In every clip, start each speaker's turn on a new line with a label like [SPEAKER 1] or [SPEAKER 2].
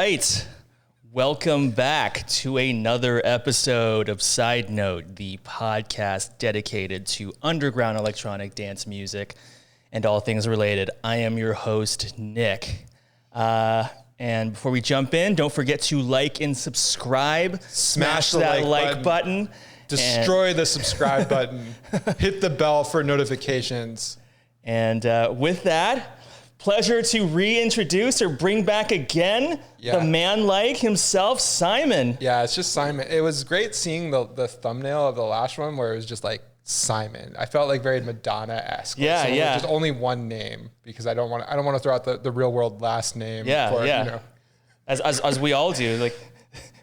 [SPEAKER 1] right. Welcome back to another episode of Side Note, the podcast dedicated to underground electronic dance music and all things related. I am your host, Nick. And before we jump in, don't forget to like and subscribe. Smash that like button.
[SPEAKER 2] Destroy the subscribe button. Hit the bell for notifications.
[SPEAKER 1] And with that, pleasure to reintroduce or bring back again the man like himself, Simon.
[SPEAKER 2] Yeah, it's just Simon. It was great seeing the thumbnail of the last one where it was just like Simon. I felt like very Madonna-esque.
[SPEAKER 1] Yeah, yeah.
[SPEAKER 2] Just only one name because I don't want to throw out the real world last name.
[SPEAKER 1] Yeah,
[SPEAKER 2] for,
[SPEAKER 1] yeah.
[SPEAKER 2] You know.
[SPEAKER 1] As we all do. Like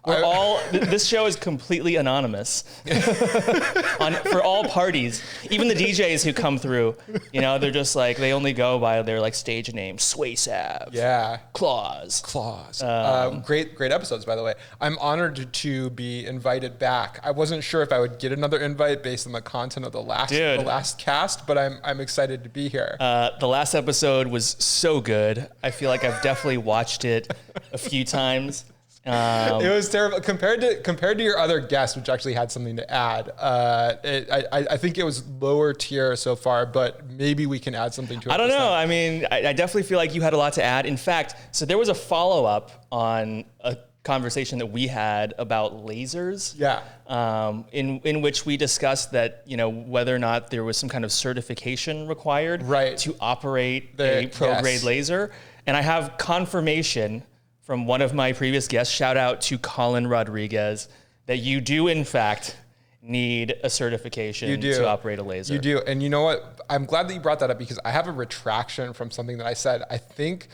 [SPEAKER 1] we're all. This show is completely anonymous for all parties. Even the DJs who come through, you know, they're just like they only go by their like stage name, Sway Sav.
[SPEAKER 2] Yeah.
[SPEAKER 1] Claus.
[SPEAKER 2] Great episodes, by the way. I'm honored to be invited back. I wasn't sure if I would get another invite based on the content of the last cast, but I'm excited to be here.
[SPEAKER 1] The last episode was so good. I feel like I've definitely watched it a few times.
[SPEAKER 2] It was terrible compared to your other guests, which actually had something to add. I think it was lower tier so far, but maybe we can add something to it.
[SPEAKER 1] I don't know. I mean, I definitely feel like you had a lot to add. In fact, so there was a follow-up on a conversation that we had about lasers.
[SPEAKER 2] Yeah.
[SPEAKER 1] In which we discussed that, you know, whether or not there was some kind of certification required to operate a pro-grade laser. And I have confirmation from one of my previous guests, shout out to Colin Rodriguez, that you do in fact need a certification to operate a laser.
[SPEAKER 2] You do, and you know what? I'm glad that you brought that up because I have a retraction from something that I said. I think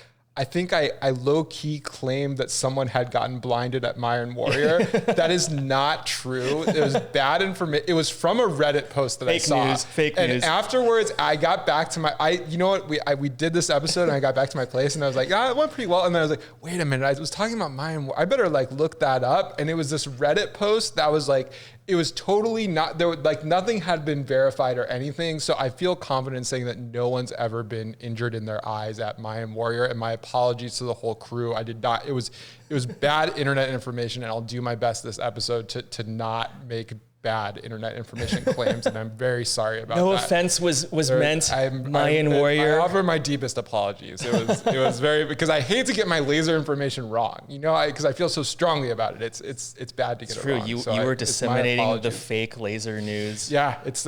[SPEAKER 2] I low-key claimed that someone had gotten blinded at Mayan Warrior. That is not true. It was bad information. It was from a Reddit post that I saw.
[SPEAKER 1] Fake news.
[SPEAKER 2] And afterwards, I got back to you know what? We did this episode and I got back to my place and I was like, it went pretty well. And then I was like, wait a minute, I was talking about Mayan Warrior. I better like look that up. And it was this Reddit post that was like, it was totally not, there was like nothing had been verified or anything. So I feel confident saying that no one's ever been injured in their eyes at Mayan Warrior. And my apologies to the whole crew. I did not, it was bad internet information and I'll do my best this episode to not make bad internet information claims, and I'm very sorry about that.
[SPEAKER 1] No offense was meant, Mayan Warrior.
[SPEAKER 2] I offer my deepest apologies. It was very, because I hate to get my laser information wrong, you know, because I feel so strongly about it. It's bad to get it wrong.
[SPEAKER 1] You were disseminating the fake laser news.
[SPEAKER 2] Yeah, it's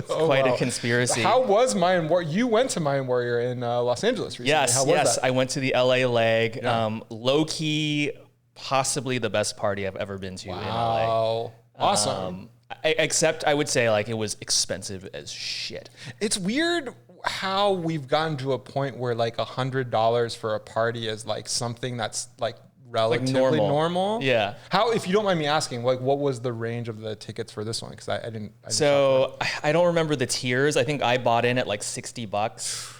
[SPEAKER 1] quite a conspiracy.
[SPEAKER 2] How was Mayan Warrior? You went to Mayan Warrior in Los Angeles recently.
[SPEAKER 1] Yes. I went to the LA leg. Yeah. Low key, possibly the best party I've ever been to in LA.
[SPEAKER 2] Awesome.
[SPEAKER 1] Except I would say like it was expensive as shit.
[SPEAKER 2] It's weird how we've gotten to a point where like $100 for a party is like something that's like relatively normal.
[SPEAKER 1] Yeah.
[SPEAKER 2] How, if you don't mind me asking, like what was the range of the tickets for this one? Because I didn't.
[SPEAKER 1] So I don't remember the tiers. I think I bought in at like $60.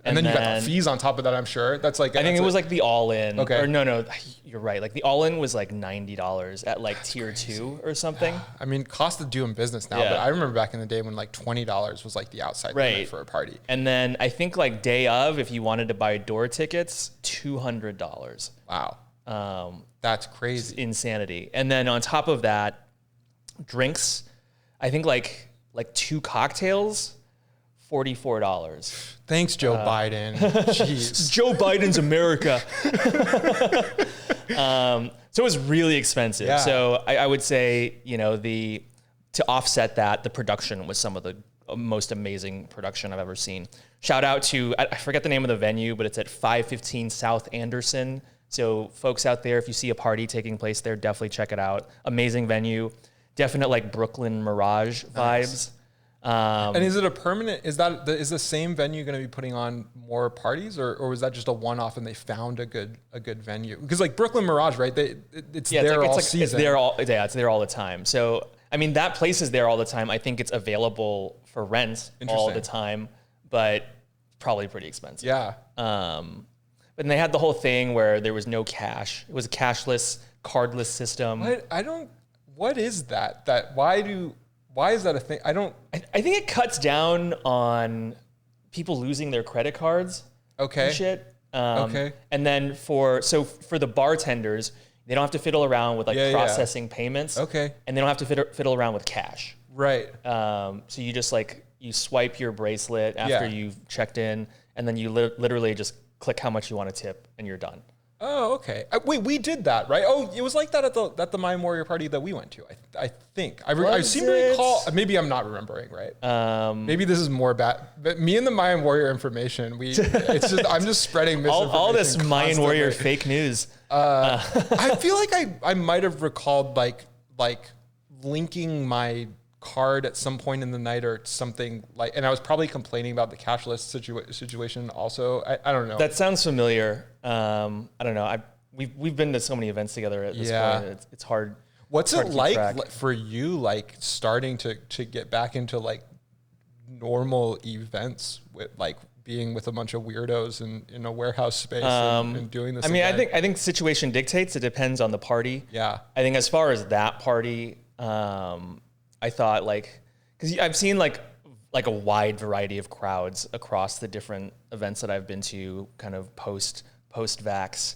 [SPEAKER 2] And then you got the fees on top of that, I'm sure. That's like,
[SPEAKER 1] I think it was like the all-in.
[SPEAKER 2] Okay.
[SPEAKER 1] Or no, you're right. Like the all-in was like $90 at like tier 2 or something.
[SPEAKER 2] I mean, cost of doing business now, but I remember back in the day when like $20 was like the outside limit for a party.
[SPEAKER 1] And then I think like day of, if you wanted to buy door tickets, $200.
[SPEAKER 2] Wow. That's crazy.
[SPEAKER 1] Insanity. And then on top of that, drinks, I think like 2 cocktails, $44.
[SPEAKER 2] Thanks, Joe Biden. Jeez.
[SPEAKER 1] Joe Biden's America. So it was really expensive. Yeah. So I would say, you know, to offset that, the production was some of the most amazing production I've ever seen. Shout out to, I forget the name of the venue, but it's at 515 South Anderson. So folks out there, if you see a party taking place there, definitely check it out. Amazing venue. Definite like Brooklyn Mirage vibes. Nice.
[SPEAKER 2] And is it a permanent, is the same venue going to be putting on more parties or was that just a one-off and they found a good venue? Because like Brooklyn Mirage, right? It's there all season.
[SPEAKER 1] It's there all the time. So, I mean, that place is there all the time. I think it's available for rent all the time, but probably pretty expensive.
[SPEAKER 2] Yeah.
[SPEAKER 1] But they had the whole thing where there was no cash. It was a cashless, cardless system.
[SPEAKER 2] What is that? Why is that a thing?
[SPEAKER 1] I think it cuts down on people losing their credit cards.
[SPEAKER 2] Okay.
[SPEAKER 1] And shit.
[SPEAKER 2] Okay.
[SPEAKER 1] And then for the bartenders, they don't have to fiddle around with like processing payments.
[SPEAKER 2] Okay.
[SPEAKER 1] And they don't have to fiddle around with cash.
[SPEAKER 2] Right.
[SPEAKER 1] So you just like, you swipe your bracelet after you've checked in, and then you literally just click how much you want to tip, and you're done.
[SPEAKER 2] Oh, okay. Wait, we did that, right? Oh, it was like that at the Mind Warrior party that we went to. I think I seem to recall. Maybe I'm not remembering right. Maybe this is more bad. But me and the Mayan Warrior information. I'm just spreading misinformation.
[SPEAKER 1] all this Mayan Warrior fake news.
[SPEAKER 2] I feel like I might have recalled like linking my card at some point in the night or something like, and I was probably complaining about the cashless situation also. I don't know.
[SPEAKER 1] That sounds familiar. I don't know. We've been to so many events together at this point. It's hard.
[SPEAKER 2] What's
[SPEAKER 1] it
[SPEAKER 2] like for you, like starting to get back into like normal events with like being with a bunch of weirdos in a warehouse space and doing this?
[SPEAKER 1] I mean, again? I think situation dictates. It depends on the party.
[SPEAKER 2] Yeah.
[SPEAKER 1] I think as far as that party, I thought like, because I've seen like a wide variety of crowds across the different events that I've been to, kind of post-vax,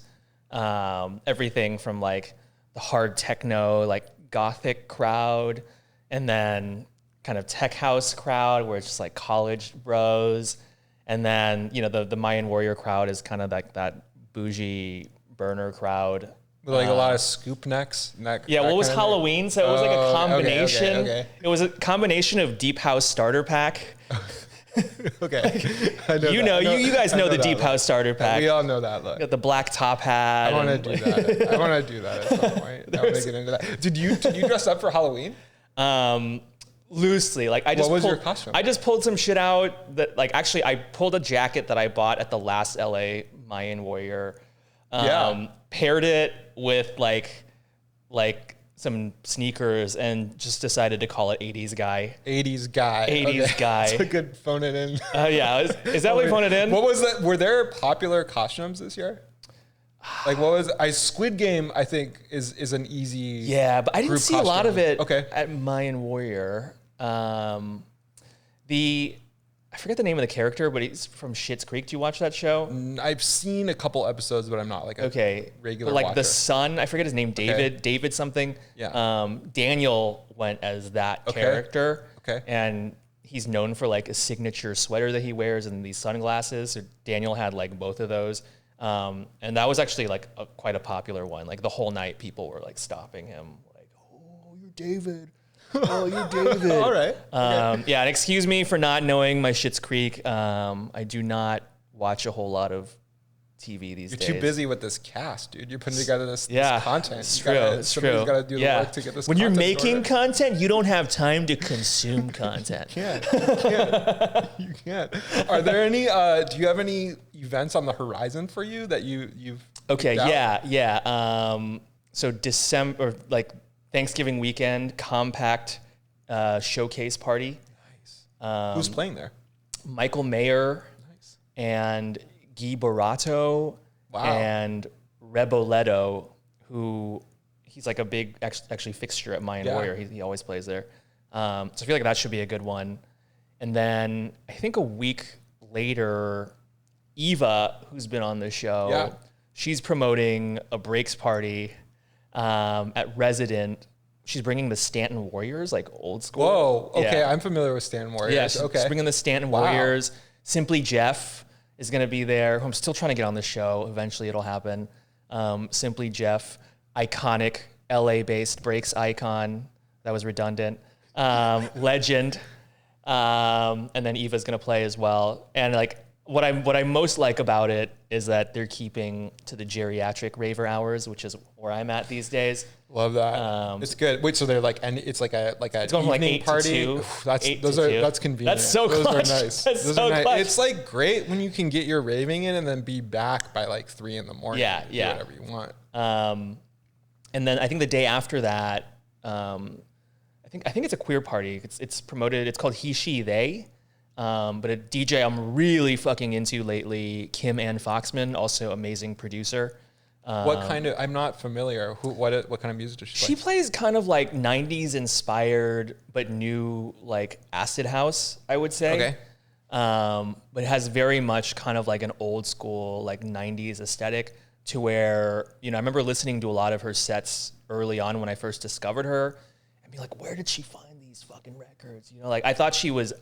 [SPEAKER 1] everything from like the hard techno, like gothic crowd, and then kind of tech house crowd where it's just like college bros, and then the Mayan Warrior crowd is kind of like that bougie burner crowd.
[SPEAKER 2] With like a lot of scoop necks.
[SPEAKER 1] Yeah, well, it was Halloween, so it was like a combination.
[SPEAKER 2] Okay.
[SPEAKER 1] It was a combination of Deep House Starter Pack.
[SPEAKER 2] Okay.
[SPEAKER 1] You guys know the Deep House Starter Pack.
[SPEAKER 2] We all know that look.
[SPEAKER 1] Got the black top hat.
[SPEAKER 2] I want to do that. I want to do that at some point. I want to get into that. Did you dress up for Halloween?
[SPEAKER 1] Loosely. Like
[SPEAKER 2] what was your costume?
[SPEAKER 1] I just pulled some shit out that like, actually I pulled a jacket that I bought at the last LA Mayan Warrior. Paired it with like some sneakers and just decided to call it 80s guy.
[SPEAKER 2] 80s guy.
[SPEAKER 1] 80s guy.
[SPEAKER 2] That's a good phone it in.
[SPEAKER 1] Yeah. Is that what you phone it in?
[SPEAKER 2] What was that? Were there popular costumes this year? Like what was Squid Game, I think is an easy.
[SPEAKER 1] Yeah, but I didn't see a lot of it
[SPEAKER 2] okay.
[SPEAKER 1] at Mayan Warrior. I forget the name of the character, but he's from Schitt's Creek. Do you watch that show?
[SPEAKER 2] I've seen a couple episodes, but I'm not like a regular
[SPEAKER 1] like
[SPEAKER 2] watcher.
[SPEAKER 1] The son, I forget his name, David something.
[SPEAKER 2] Yeah.
[SPEAKER 1] Daniel went as that character.
[SPEAKER 2] Okay.
[SPEAKER 1] And he's known for like a signature sweater that he wears and these sunglasses. So Daniel had like both of those. And that was actually like quite a popular one. Like the whole night people were like stopping him like, "Oh, you're David. Oh, you're David."
[SPEAKER 2] All right.
[SPEAKER 1] Yeah, and excuse me for not knowing my Schitt's Creek. I do not watch a whole lot of TV these days.
[SPEAKER 2] You're too busy with this cast, dude. You're putting together this content.
[SPEAKER 1] It's true.
[SPEAKER 2] Somebody's got to do the work to get this.
[SPEAKER 1] When you're making content, you don't have time to consume content.
[SPEAKER 2] You can't. Are there any? Do you have any events on the horizon for you that you've?
[SPEAKER 1] Okay. Yeah. So December, like Thanksgiving weekend, compact showcase party.
[SPEAKER 2] Nice. Who's playing there?
[SPEAKER 1] Michael Mayer.
[SPEAKER 2] Nice. And
[SPEAKER 1] Guy Borato.
[SPEAKER 2] Wow.
[SPEAKER 1] And Reboledo, who he's like a big actually fixture at Mayan Warrior. He always plays there. So I feel like that should be a good one. And then I think a week later, Eva, who's been on the show, she's promoting a breaks party at Resident. She's bringing the Stanton Warriors, like old school.
[SPEAKER 2] Whoa, okay, I'm familiar with Stanton Warriors.
[SPEAKER 1] Yeah, she's bringing the Stanton Warriors. Simply Jeff is going to be there. I'm still trying to get on the show. Eventually it'll happen. Simply Jeff, iconic LA-based breaks icon. That was redundant. Legend. And then Eva's going to play as well. And like what I most like about it is that they're keeping to the geriatric raver hours, which is where I'm at these days.
[SPEAKER 2] Love that. It's good. Wait, so they're like, and it's like a
[SPEAKER 1] it's going from like 8
[SPEAKER 2] party.
[SPEAKER 1] to 2.
[SPEAKER 2] That's convenient.
[SPEAKER 1] That's so
[SPEAKER 2] those
[SPEAKER 1] clutch.
[SPEAKER 2] Are nice.
[SPEAKER 1] That's
[SPEAKER 2] those
[SPEAKER 1] so
[SPEAKER 2] are nice.
[SPEAKER 1] clutch.
[SPEAKER 2] It's like great when you can get your raving in and then be back by like 3 a.m.
[SPEAKER 1] Yeah.
[SPEAKER 2] Do whatever you want.
[SPEAKER 1] And then I think the day after that, I think it's a queer party. It's promoted. It's called He, She, They. But a DJ I'm really fucking into lately, Kim Ann Foxman, also amazing producer.
[SPEAKER 2] What kind of? I'm not familiar. What kind of music does she play?
[SPEAKER 1] She plays kind of like 90s inspired, but new like acid house, I would say.
[SPEAKER 2] Okay.
[SPEAKER 1] but it has very much kind of like an old school, like 90s aesthetic to where, you know, I remember listening to a lot of her sets early on when I first discovered her and be like, where did she find these fucking records? You know, like I thought she was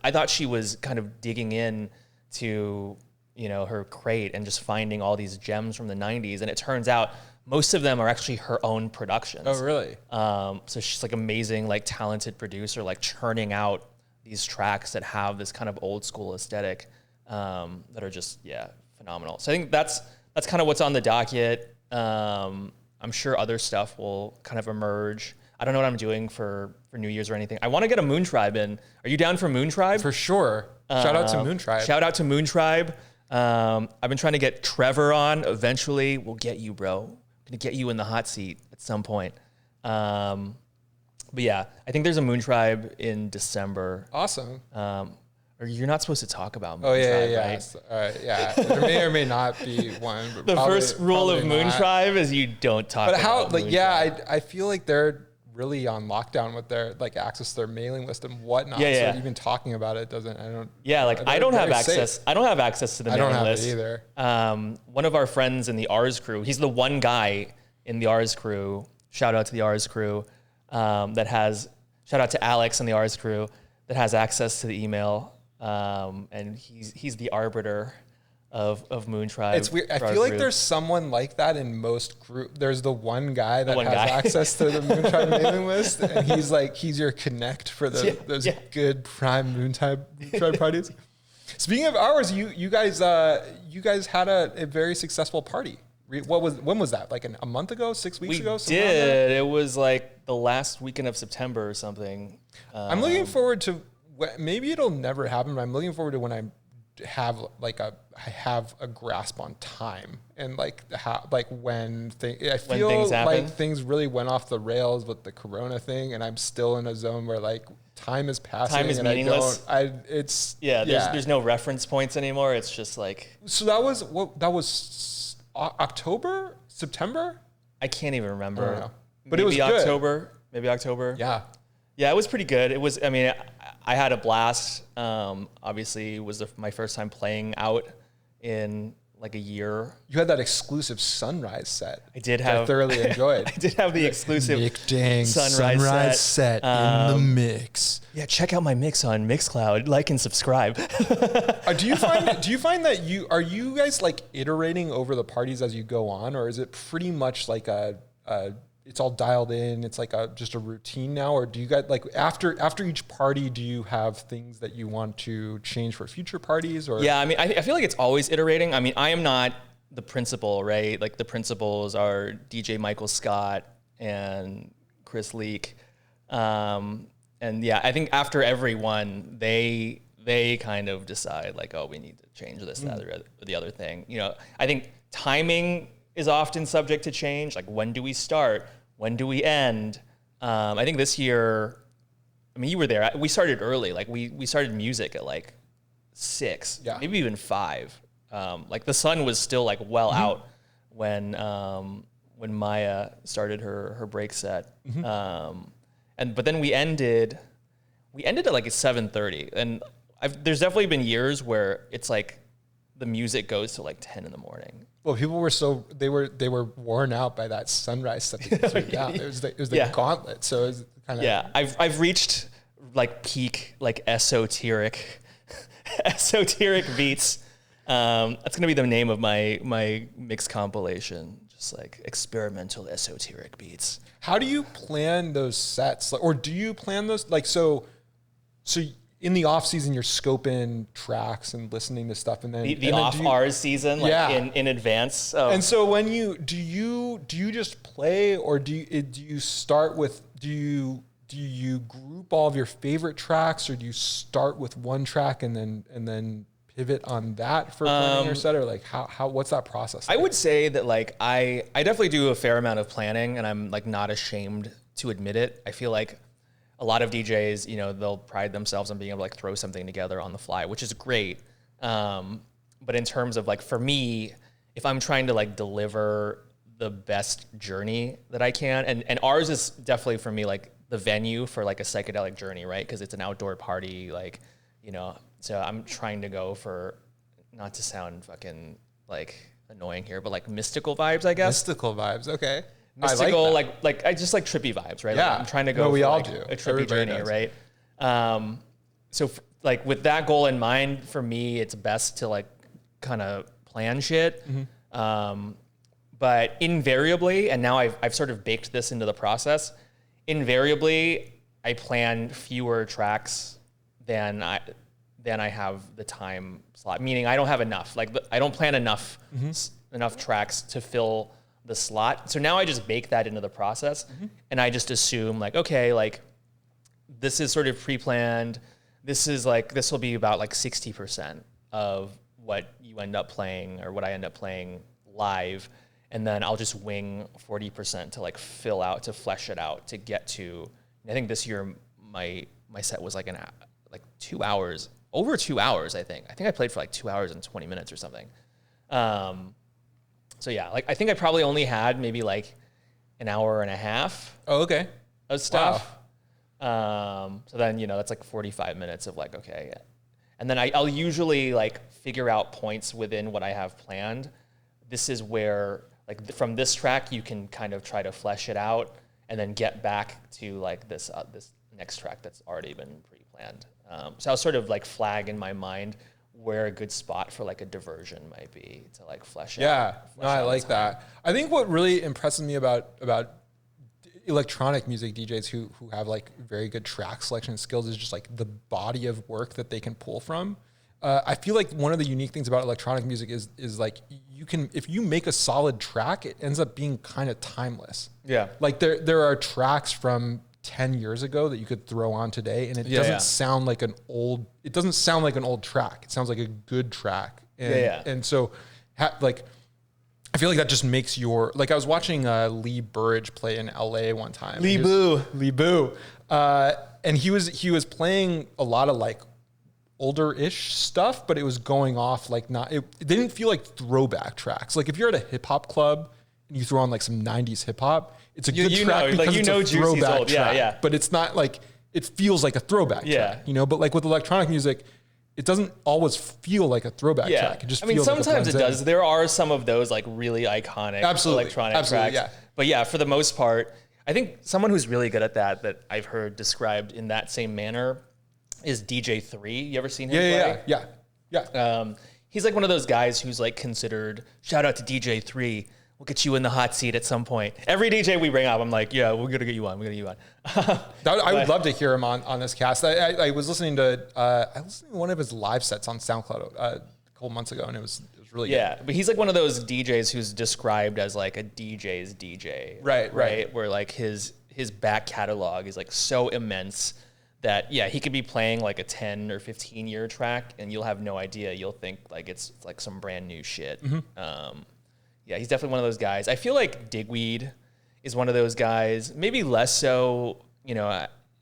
[SPEAKER 1] kind of digging in to, you know, her crate and just finding all these gems from the 90s. And it turns out most of them are actually her own productions.
[SPEAKER 2] Oh, really?
[SPEAKER 1] So she's like amazing, like talented producer, like churning out these tracks that have this kind of old school aesthetic that are just, yeah, phenomenal. So I think that's kind of what's on the docket. I'm sure other stuff will kind of emerge. I don't know what I'm doing for New Year's or anything. I want to get a Moon Tribe in. Are you down for Moon Tribe?
[SPEAKER 2] For sure. Shout out to Moon Tribe.
[SPEAKER 1] Shout out to Moon Tribe. I've been trying to get Trevor on. Eventually, we'll get you, bro. I'm gonna get you in the hot seat at some point. But yeah, I think there's a Moon Tribe in December.
[SPEAKER 2] Awesome.
[SPEAKER 1] Or you're not supposed to talk about Moon
[SPEAKER 2] Tribe,
[SPEAKER 1] right?
[SPEAKER 2] Yeah. All right, yeah. There may or may not be one. But
[SPEAKER 1] the first rule of Moon Tribe is you don't talk about Moon Tribe.
[SPEAKER 2] I feel like they're really on lockdown with their like access to their mailing list and whatnot.
[SPEAKER 1] Yeah.
[SPEAKER 2] So even talking about it doesn't.
[SPEAKER 1] I don't have access. Safe. I don't have access to the mailing list.
[SPEAKER 2] I don't have it either.
[SPEAKER 1] One of our friends in the R's crew, he's the one guy in the R's crew. Shout out to the R's crew shout out to Alex and the R's crew that has access to the email. And he's the arbiter of Moon Tribe.
[SPEAKER 2] It's weird. I feel like there's someone like that in most group. There's the one guy that has access to the Moon Tribe mailing list, and he's your connect for those good prime Moon Tribe parties. Speaking of ours, you guys had a very successful party. When was that? Like a month ago, 6 weeks ago?
[SPEAKER 1] We did. It was like the last weekend of September or something.
[SPEAKER 2] I'm looking forward to. Maybe it'll never happen, but I'm looking forward to when I have a grasp on time and when things happen. Like things really went off the rails with the Corona thing, and I'm still in a zone where like time is passing.
[SPEAKER 1] Time is meaningless. There's no reference points anymore. It's just like.
[SPEAKER 2] So that was October, September.
[SPEAKER 1] I can't even remember.
[SPEAKER 2] I don't know. But it was good.
[SPEAKER 1] Maybe October.
[SPEAKER 2] Yeah.
[SPEAKER 1] Yeah, it was pretty good. It was. I mean, I had a blast. Obviously, it was my first time playing out in like a year.
[SPEAKER 2] You had that exclusive sunrise set.
[SPEAKER 1] I did have.
[SPEAKER 2] I thoroughly enjoyed.
[SPEAKER 1] I did have the exclusive
[SPEAKER 2] Nick Dang sunrise set in the mix.
[SPEAKER 1] Yeah, check out my mix on Mixcloud. Like and subscribe.
[SPEAKER 2] Do you find that you guys like iterating over the parties as you go on, or is it pretty much like it's all dialed in? It's like just a routine now, or do you guys like after each party? Do you have things that you want to change for future parties? Or
[SPEAKER 1] yeah, I mean, I feel like it's always iterating. I mean, I am not the principal, right? Like the principals are DJ Michael Scott and Chris Leak, and yeah, I think after every one, they kind of decide like, oh, we need to change this, that, or the other thing. You know, I think timing is often subject to change. Like, when do we start? When do we end? I think this year, I mean, you were there. We started early. Like we started music at like 6, maybe even 5. Like the sun was still like well out when Maya started her break set. But then we ended at like 7:30. And there's definitely been years where it's like the music goes to like 10 in the morning.
[SPEAKER 2] Well, people were they were worn out by that sunrise stuff. It was the gauntlet. So it was kind of
[SPEAKER 1] I've reached like peak like esoteric beats. That's gonna be the name of my mix compilation. Just like experimental esoteric beats.
[SPEAKER 2] How do you plan those sets, or do you plan those like so? In the off season, you're scoping tracks and listening to stuff, and then
[SPEAKER 1] the off ours season, like in advance.
[SPEAKER 2] And so when do you just play, or do you start with do you group all of your favorite tracks, or do you start with one track and then pivot on that for planning your set, or like how what's that process like?
[SPEAKER 1] I would say that like I definitely do a fair amount of planning, and I'm like not ashamed to admit it. I feel like a lot of DJs, you know, they'll pride themselves on being able to like throw something together on the fly, which is great. But in terms of like, for me, if I'm trying to like deliver the best journey that I can, and ours is definitely for me, like the venue for like a psychedelic journey, right? Because it's an outdoor party, like, so I'm trying to go for, not to sound fucking like annoying here, but like mystical vibes, I guess.
[SPEAKER 2] Mystical vibes. Okay.
[SPEAKER 1] Mystical, I just like trippy vibes, right?
[SPEAKER 2] Yeah.
[SPEAKER 1] Like I'm trying to go
[SPEAKER 2] No, we
[SPEAKER 1] for
[SPEAKER 2] all
[SPEAKER 1] like
[SPEAKER 2] do.
[SPEAKER 1] a trippy
[SPEAKER 2] Everybody
[SPEAKER 1] journey,
[SPEAKER 2] does.
[SPEAKER 1] right? So like with that goal in mind, for me, it's best to like kind of plan shit. But invariably, and now I've sort of baked this into the process, invariably I plan fewer tracks than I have the time slot. Meaning I don't have enough. Like I don't plan enough tracks to fill the slot. So now I just bake that into the process, and I just assume like, okay, like this is sort of pre-planned. This will be about like 60% of what you end up playing or what I end up playing live. And then I'll just wing 40% to like fill out, to flesh it out, to get to, I think this year my set was like 2 hours, over 2 hours, I think. I think I played for like 2 hours and 20 minutes or something. So yeah, like I think I probably only had maybe like an hour and a half
[SPEAKER 2] okay.
[SPEAKER 1] of stuff. Wow. So then, that's like 45 minutes of like, okay. And then I'll usually like figure out points within what I have planned. This is where like from this track, you can kind of try to flesh it out and then get back to like this next track that's already been pre-planned. So I'll sort of like flag in my mind where a good spot for like a diversion might be to like flesh out.
[SPEAKER 2] Yeah, no, I like that. I think what really impresses me about electronic music DJs who have like very good track selection skills is just like the body of work that they can pull from. I feel like one of the unique things about electronic music is like if you make a solid track, it ends up being kind of timeless.
[SPEAKER 1] Yeah.
[SPEAKER 2] Like there are tracks from 10 years ago that you could throw on today, and it doesn't sound like an old track. It sounds like a good track. And so like I feel like that just makes like I was watching Lee Burridge play in LA one time.
[SPEAKER 1] Lee Boo.
[SPEAKER 2] And he was playing a lot of like older-ish stuff, but it was going off like it didn't feel like throwback tracks. Like if you're at a hip hop club and you throw on like some 90s hip hop, it's a good track because it's a throwback track. Yeah. But it's not like, it feels like a throwback track, but like with electronic music, it doesn't always feel like a throwback track. It just feels
[SPEAKER 1] sometimes it does. There are some of those like really iconic electronic tracks.
[SPEAKER 2] Yeah.
[SPEAKER 1] But yeah, for the most part, I think someone who's really good at that I've heard described in that same manner is DJ3. You ever seen him play?
[SPEAKER 2] Yeah.
[SPEAKER 1] He's like one of those guys who's like considered, shout out to DJ3. We'll get you in the hot seat at some point. Every DJ we bring up, I'm like, yeah, we're going to get you on.
[SPEAKER 2] I would love to hear him on this cast. I was listening to one of his live sets on SoundCloud a couple months ago, and it was really good.
[SPEAKER 1] Yeah, but he's like one of those DJs who's described as like a DJ's DJ. Right. Where like his back catalog is like so immense that, yeah, he could be playing like a 10 or 15 year track and you'll have no idea. You'll think like it's like some brand new shit. Yeah, he's definitely one of those guys. I feel like Digweed is one of those guys, maybe less so,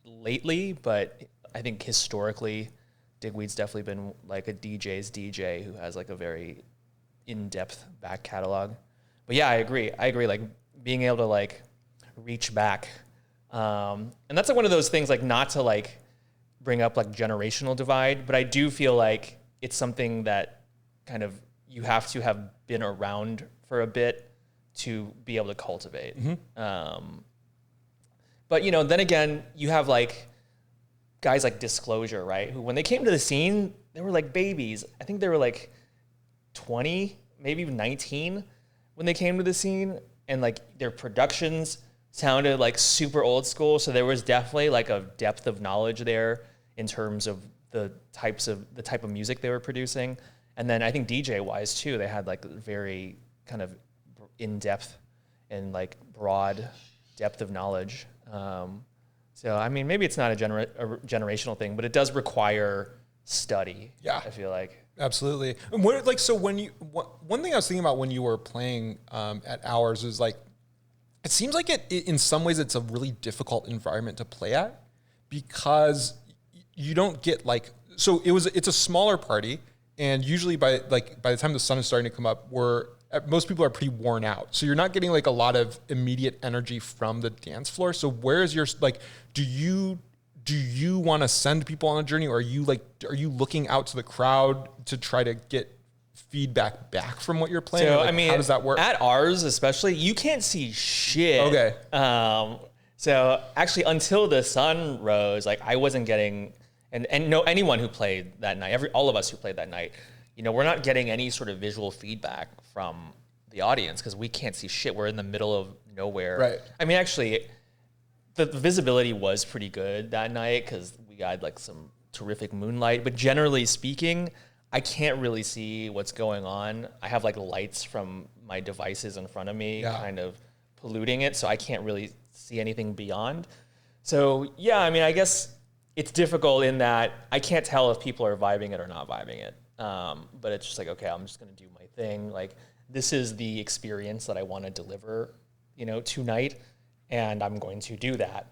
[SPEAKER 1] lately, but I think historically, Digweed's definitely been like a DJ's DJ who has like a very in-depth back catalog. But yeah, I agree. Like being able to like reach back. And that's like one of those things, like not to like bring up like generational divide, but I do feel like it's something that kind of you have to have been around for a bit to be able to cultivate. But then again, you have like guys like Disclosure, right? Who when they came to the scene, they were like babies. I think they were like 20, maybe even 19 when they came to the scene, and like their productions sounded like super old school. So there was definitely like a depth of knowledge there in terms of the type of music they were producing. And then I think DJ wise too, they had like very kind of in-depth and like broad depth of knowledge. So, I mean, maybe it's not a generational thing, but it does require study. Yeah. I feel like.
[SPEAKER 2] Absolutely. And one thing I was thinking about when you were playing at Hours is like, it seems like it in some ways it's a really difficult environment to play at because you don't get like, so it's a smaller party. And usually by the time the sun is starting to come up, most people are pretty worn out. So you're not getting like a lot of immediate energy from the dance floor. So where is your, like, do you do you want to send people on a journey, or are you looking out to the crowd to try to get feedback back from what you're playing?
[SPEAKER 1] So,
[SPEAKER 2] like,
[SPEAKER 1] I mean,
[SPEAKER 2] how does that work?
[SPEAKER 1] At ours, especially, you can't see shit.
[SPEAKER 2] Okay.
[SPEAKER 1] So actually, until the sun rose, like I wasn't getting, and no, anyone who played that night, all of us who played that night, you know, we're not getting any sort of visual feedback from the audience because we can't see shit. We're in the middle of nowhere.
[SPEAKER 2] Right.
[SPEAKER 1] I mean, actually, the visibility was pretty good that night because we had like some terrific moonlight, but generally speaking, I can't really see what's going on. I have like lights from my devices in front of me kind of polluting it, so I can't really see anything beyond. So yeah, I mean, I guess it's difficult in that I can't tell if people are vibing it or not vibing it. But it's just like, okay, I'm just gonna do my thing. Like this is the experience that I want to deliver, you know, tonight, and I'm going to do that,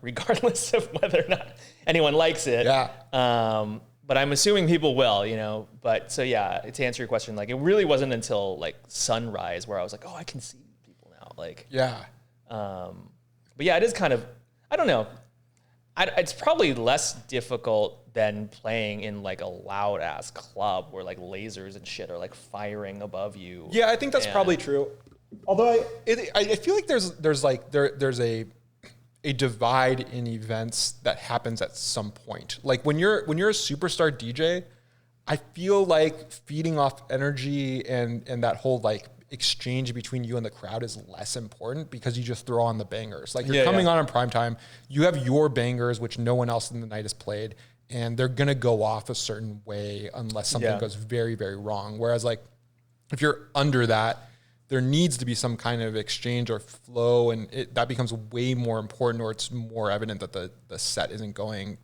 [SPEAKER 1] regardless of whether or not anyone likes it.
[SPEAKER 2] Yeah.
[SPEAKER 1] But I'm assuming people will, you know. But so yeah, to answer your question, like it really wasn't until like sunrise where I was like, oh, I can see people now. Like
[SPEAKER 2] yeah.
[SPEAKER 1] But yeah, it is kind of, I don't know. It's probably less difficult than playing in like a loud ass club where like lasers and shit are like firing above you.
[SPEAKER 2] Yeah, I think that's probably true. Although I feel like there's a divide in events that happens at some point. Like when you're a superstar DJ, I feel like feeding off energy and that whole like exchange between you and the crowd is less important because you just throw on the bangers. Like you're coming on in prime time, you have your bangers, which no one else in the night has played, and they're going to go off a certain way unless something goes very, very wrong. Whereas like if you're under that, there needs to be some kind of exchange or flow, and that becomes way more important, or it's more evident that the set isn't going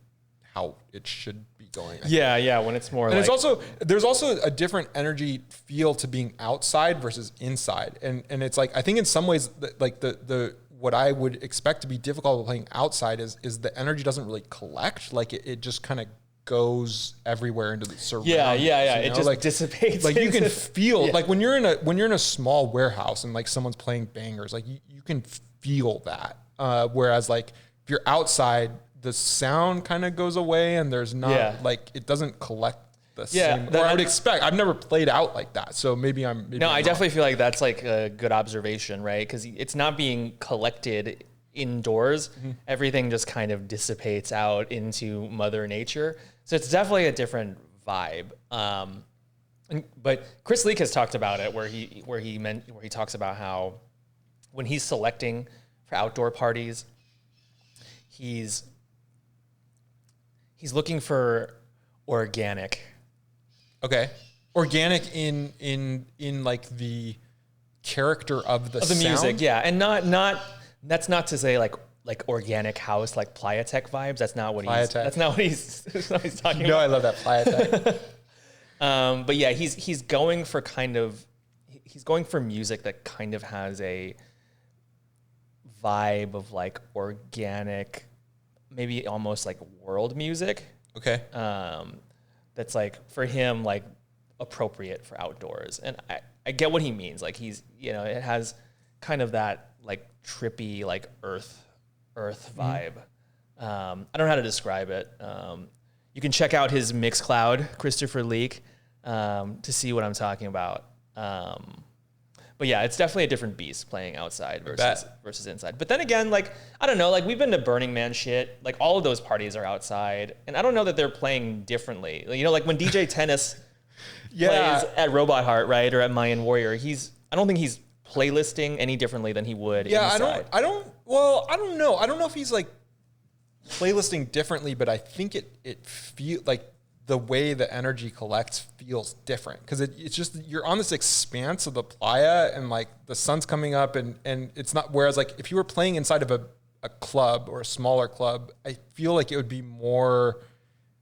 [SPEAKER 2] how it should be going.
[SPEAKER 1] Yeah, when it's more
[SPEAKER 2] and
[SPEAKER 1] like...
[SPEAKER 2] there's also a different energy feel to being outside versus inside. And it's like, I think in some ways, like the what I would expect to be difficult with playing outside is the energy doesn't really collect. Like it just kind of goes everywhere into the surroundings.
[SPEAKER 1] Yeah.
[SPEAKER 2] You know?
[SPEAKER 1] It just
[SPEAKER 2] like,
[SPEAKER 1] dissipates.
[SPEAKER 2] Like you can feel like when you're in a small warehouse and like someone's playing bangers, like you can feel that. Whereas like if you're outside, the sound kind of goes away and there's not like, it doesn't collect the same. Or I would expect. I've never played out like that, so maybe I'm.
[SPEAKER 1] I definitely feel like that's like a good observation, right? Because it's not being collected indoors. Mm-hmm. Everything just kind of dissipates out into Mother Nature. So it's definitely a different vibe. But Chris Leak has talked about it, where he talks about how when he's selecting for outdoor parties, he's looking for organic.
[SPEAKER 2] Okay. Organic in like the character of the sound?
[SPEAKER 1] Music, yeah. And not that's not to say like organic house, like Playa Tech vibes. That's not what he's talking about.
[SPEAKER 2] I love that Playa Tech.
[SPEAKER 1] But yeah, he's going for music that kind of has a vibe of like organic, maybe almost like world music.
[SPEAKER 2] Okay.
[SPEAKER 1] That's like for him like appropriate for outdoors, and I get what he means. Like he's, you know, it has kind of that like trippy like earth vibe. I don't know how to describe it. You can check out his Mixcloud, Christopher Leak, to see what I'm talking about. But yeah, it's definitely a different beast playing outside versus inside. But then again, like, I don't know, like we've been to Burning Man shit, like all of those parties are outside, and I don't know that they're playing differently. You know, like when DJ Tennis plays at Robot Heart, right, or at Mayan Warrior, I don't think he's playlisting any differently than he would inside.
[SPEAKER 2] I don't know. I don't know if he's like playlisting differently, but I think it feels like the way the energy collects feels different because it's just you're on this expanse of the playa and like the sun's coming up and it's not, whereas like if you were playing inside of a club or a smaller club, I feel like it would be more,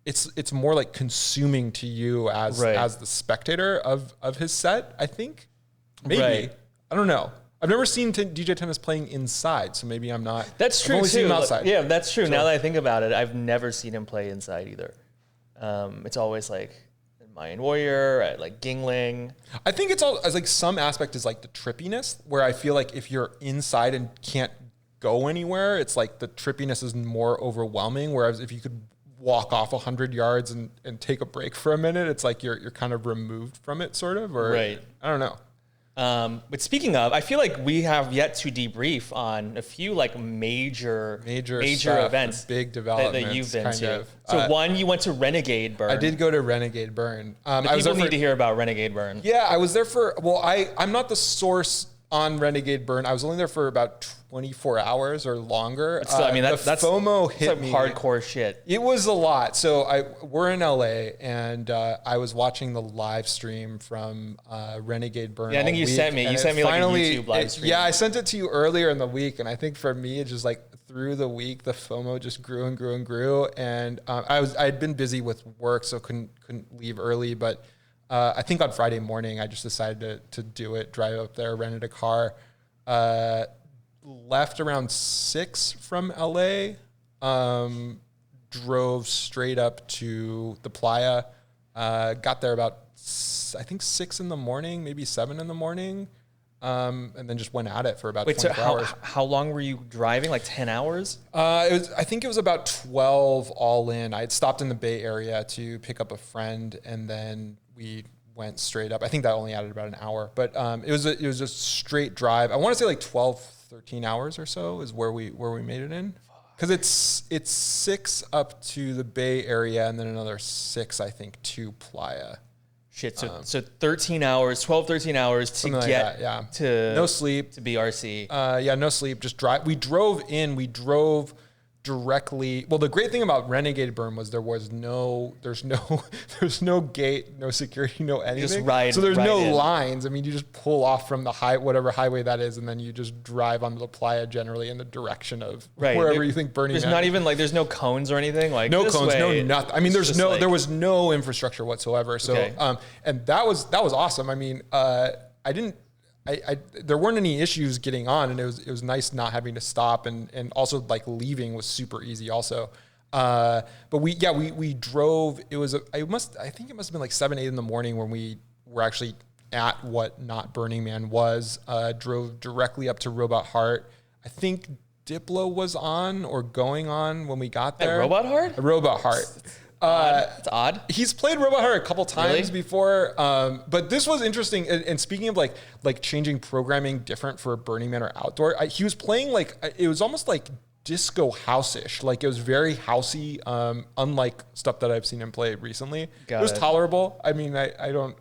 [SPEAKER 2] it's more like consuming to you as the spectator of his set, I think. Maybe. I don't know. I've never seen DJ Tennis playing inside, so maybe I'm not.
[SPEAKER 1] That's true,
[SPEAKER 2] I've only
[SPEAKER 1] too.
[SPEAKER 2] seen him outside.
[SPEAKER 1] Yeah, that's true. So, now that I think about it, I've never seen him play inside either. It's always like Mayan Warrior, at like Gingling.
[SPEAKER 2] I think it's all as like some aspect is like the trippiness, where I feel like if you're inside and can't go anywhere, it's like the trippiness is more overwhelming. Whereas if you could walk off 100 yards and take a break for a minute, it's like you're kind of removed from it, sort of. Or
[SPEAKER 1] right.
[SPEAKER 2] I don't know.
[SPEAKER 1] But speaking of, I feel like we have yet to debrief on a few like major stuff,
[SPEAKER 2] events, big developments
[SPEAKER 1] that you've been to.
[SPEAKER 2] of.
[SPEAKER 1] So one, you went to Renegade Burn.
[SPEAKER 2] I did go to Renegade Burn.
[SPEAKER 1] People need to hear about Renegade Burn.
[SPEAKER 2] Yeah, I was there for. Well, I'm not the source on Renegade Burn. I was only there for about 24 hours or longer.
[SPEAKER 1] But still, I mean, that's
[SPEAKER 2] FOMO hit me.
[SPEAKER 1] Hardcore shit.
[SPEAKER 2] It was a lot. So we're in LA, and I was watching the live stream from Renegade Burn.
[SPEAKER 1] Yeah, I think you sent me. You sent me like a YouTube live stream.
[SPEAKER 2] Yeah, I sent it to you earlier in the week, and I think for me, it just like through the week, the FOMO just grew and grew and grew. And I'd been busy with work, so couldn't leave early, but. I think on Friday morning, I just decided to do it, drive up there, rented a car, left around 6 from LA, drove straight up to the playa, got there about, I think 6 in the morning, maybe 7 in the morning, and then just went at it for about 24 hours.
[SPEAKER 1] How long were you driving? Like 10 hours?
[SPEAKER 2] I think it was about 12 all in. I had stopped in the Bay Area to pick up a friend, and then we went straight up. I think that only added about an hour, but it was a straight drive. I want to say like 12, 13 hours or so is where we made it in. Because it's 6 up to the Bay Area and then another 6, I think, to Playa.
[SPEAKER 1] Shit, so 13 hours, 12, 13 hours to get to
[SPEAKER 2] no sleep
[SPEAKER 1] to BRC.
[SPEAKER 2] No sleep, just drive. We drove directly. Well, the great thing about Renegade Burn was there's no gate, no security, no anything.
[SPEAKER 1] Just ride.
[SPEAKER 2] So there's
[SPEAKER 1] right
[SPEAKER 2] no
[SPEAKER 1] in.
[SPEAKER 2] lines. I mean, you just pull off from the whatever highway that is, and then you just drive onto the playa generally in the direction of wherever you think Burning Man.
[SPEAKER 1] There's not even like there's no cones or anything like
[SPEAKER 2] no cones, no nothing. I mean, there was no infrastructure whatsoever. So and that was awesome. I mean, there weren't any issues getting on, and it was nice not having to stop, and also like leaving was super easy also. But we drove. I think it must have been like 7, 8 in the morning when we were actually at what not Burning Man was. Drove directly up to Robot Heart. I think Diplo was on or going on when we got there.
[SPEAKER 1] Robot Heart?
[SPEAKER 2] Robot Heart.
[SPEAKER 1] It's odd.
[SPEAKER 2] He's played Robot Heart a couple times before, but this was interesting. And speaking of like changing programming different for Burning Man or outdoor, he was playing it was almost like disco house-ish. Like it was very housey, unlike stuff that I've seen him play recently. It was tolerable. I mean, I'm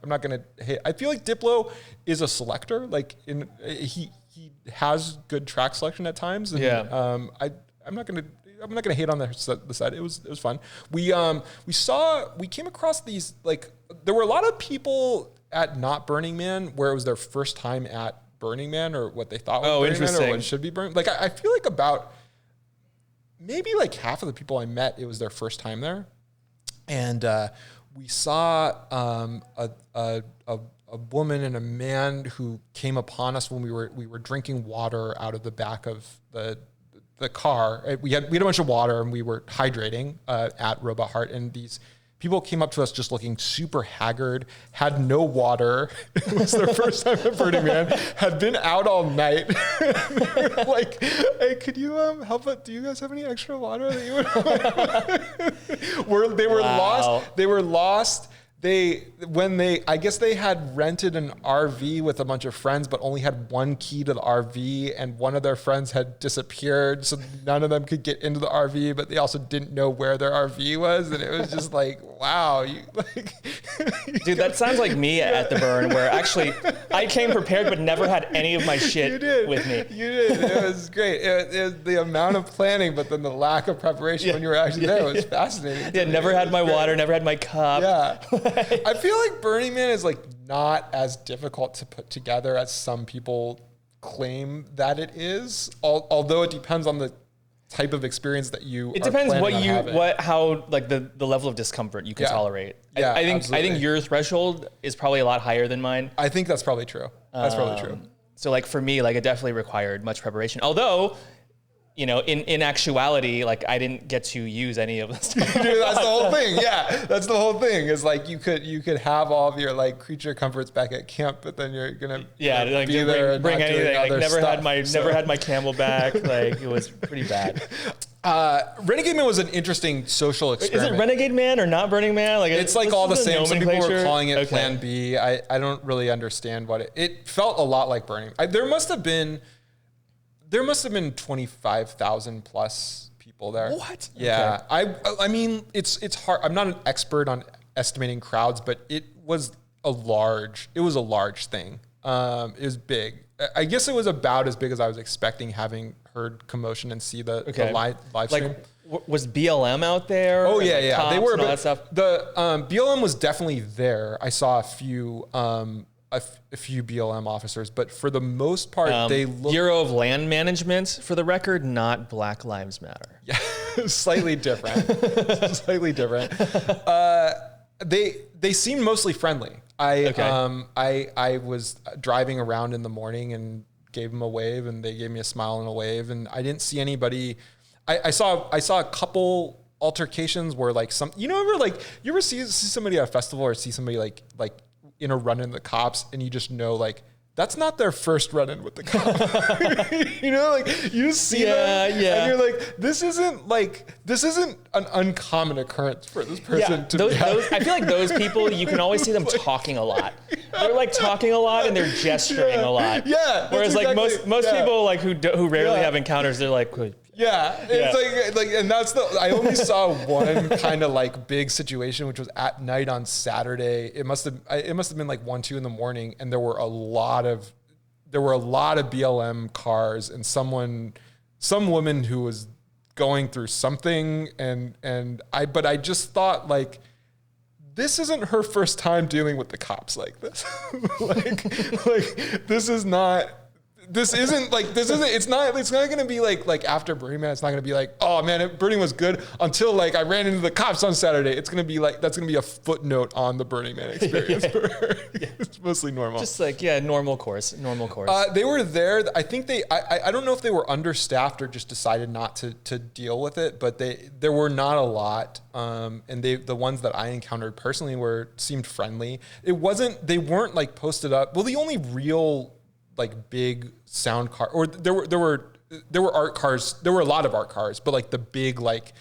[SPEAKER 2] not gonna hate. I feel like Diplo is a selector. Like he has good track selection at times. And, I'm not gonna hate on the side. It was fun. We came across these, like, there were a lot of people at not Burning Man where it was their first time at Burning Man, or what they thought was Burning Man, or what should be Burning. Like I feel like about maybe like half of the people I met, it was their first time there, and we saw a woman and a man who came upon us when we were drinking water out of the back of the car. We had a bunch of water and we were hydrating at Robot Heart, and these people came up to us just looking super haggard, had no water. It was their first time at Burning Man, had been out all night. They were like, hey, could you help us? Do you guys have any extra water that you would? They were lost. They were lost. I guess they had rented an RV with a bunch of friends, but only had one key to the RV, and one of their friends had disappeared, so none of them could get into the RV, but they also didn't know where their RV was, and it was just like, wow.
[SPEAKER 1] Dude, that sounds like me at the Burn, where actually I came prepared but never had any of my shit with me.
[SPEAKER 2] You did. It was great. It was the amount of planning, but then the lack of preparation when you were actually there was fascinating.
[SPEAKER 1] Yeah, never had my water, never had my cup.
[SPEAKER 2] Yeah. I feel like Burning Man is like not as difficult to put together as some people claim that it is. Although it depends on the type of experience that you. It depends
[SPEAKER 1] how like the level of discomfort you can tolerate.
[SPEAKER 2] Yeah,
[SPEAKER 1] I think your threshold is probably a lot higher than mine.
[SPEAKER 2] I think that's probably true. That's probably true.
[SPEAKER 1] So like for me, like it definitely required much preparation. Although in actuality, like I didn't get to use any of this stuff.
[SPEAKER 2] Dude, that's the whole thing. Yeah, that's the whole thing. Is like you could have all of your like creature comforts back at camp, but then you're gonna
[SPEAKER 1] like
[SPEAKER 2] be there and
[SPEAKER 1] bring
[SPEAKER 2] not doing
[SPEAKER 1] anything. Like
[SPEAKER 2] other
[SPEAKER 1] never
[SPEAKER 2] stuff,
[SPEAKER 1] never had my Camelback. Like it was pretty bad.
[SPEAKER 2] Renegade Man was an interesting social experiment.
[SPEAKER 1] Is it Renegade Man or not Burning Man? Like
[SPEAKER 2] it's like all the same. Some people were calling it
[SPEAKER 1] okay.
[SPEAKER 2] Plan B. I don't really understand what it felt a lot like Burning. There must have been 25,000 plus people there.
[SPEAKER 1] What?
[SPEAKER 2] Yeah. Okay. I mean, it's hard. I'm not an expert on estimating crowds, but it was a large thing. It was big. I guess it was about as big as I was expecting, having heard commotion and see the live stream.
[SPEAKER 1] Like, was BLM out there?
[SPEAKER 2] Oh yeah, yeah. They were.
[SPEAKER 1] And all that stuff?
[SPEAKER 2] The BLM was definitely there. I saw a few BLM officers, but for the most part, they looked...
[SPEAKER 1] Bureau of Land Management, for the record, not Black Lives Matter.
[SPEAKER 2] Yeah, slightly different. Slightly different. They seemed mostly friendly. I was driving around in the morning and gave them a wave, and they gave me a smile and a wave, and I didn't see anybody. I saw a couple altercations where like you ever see somebody at a festival or see somebody like in a run-in with the cops, and you just know like that's not their first run-in with the cop. Like you just see them, and you're like, this isn't an uncommon occurrence for this person to be.
[SPEAKER 1] I feel like those people, you can always see them talking a lot. They're like talking a lot and they're gesturing a lot.
[SPEAKER 2] Yeah.
[SPEAKER 1] Whereas like most people like who rarely have encounters, they're like.
[SPEAKER 2] Yeah, it's like, and that's I only saw one kind of like big situation, which was at night on Saturday. It must have been like 1-2 in the morning, and there were a lot of BLM cars, and some woman who was going through something, but I just thought like, this isn't her first time dealing with the cops like this. It's not going to be like after Burning Man, it's not going to be like, oh man, Burning was good until like I ran into the cops on Saturday. It's going to be like, that's going to be a footnote on the Burning Man experience. It's mostly normal.
[SPEAKER 1] Just like, normal course.
[SPEAKER 2] They were there. I think I don't know if they were understaffed or just decided not to deal with it, but there were not a lot. And the ones that I encountered personally seemed friendly. They weren't like posted up. Well, the only real like big sound car, or there were art cars. There were a lot of art cars, but like the big like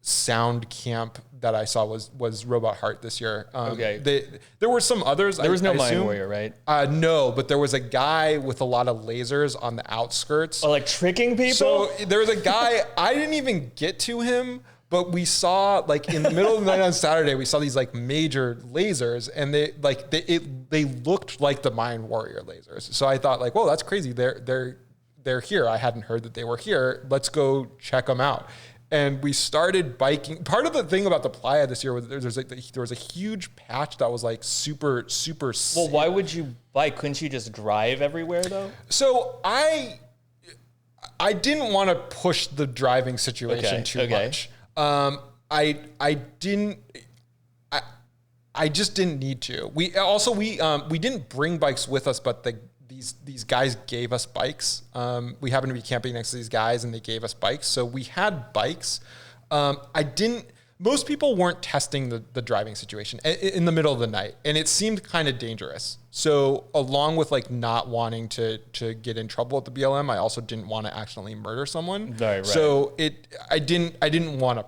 [SPEAKER 2] sound camp that I saw was Robot Heart this year. There were some others.
[SPEAKER 1] There was no Mind Warrior, right?
[SPEAKER 2] No, but there was a guy with a lot of lasers on the outskirts.
[SPEAKER 1] Oh, like tricking people?
[SPEAKER 2] So there was a guy, I didn't even get to him, but we saw like in the middle of the night on Saturday, we saw these like major lasers, and they looked like the Mind Warrior lasers. So I thought like, whoa, that's crazy. They're here. I hadn't heard that they were here. Let's go check them out. And we started biking. Part of the thing about the playa this year was there was a huge patch that was like super sick.
[SPEAKER 1] Well, why would you bike? Couldn't you just drive everywhere though?
[SPEAKER 2] So I didn't want to push the driving situation too much. I just didn't need to. We didn't bring bikes with us, but these guys gave us bikes. We happened to be camping next to these guys, and they gave us bikes. So we had bikes. Most people weren't testing the driving situation in the middle of the night, and it seemed kind of dangerous. So along with like not wanting to get in trouble at the BLM, I also didn't want to accidentally murder someone.
[SPEAKER 1] Right.
[SPEAKER 2] So I didn't want to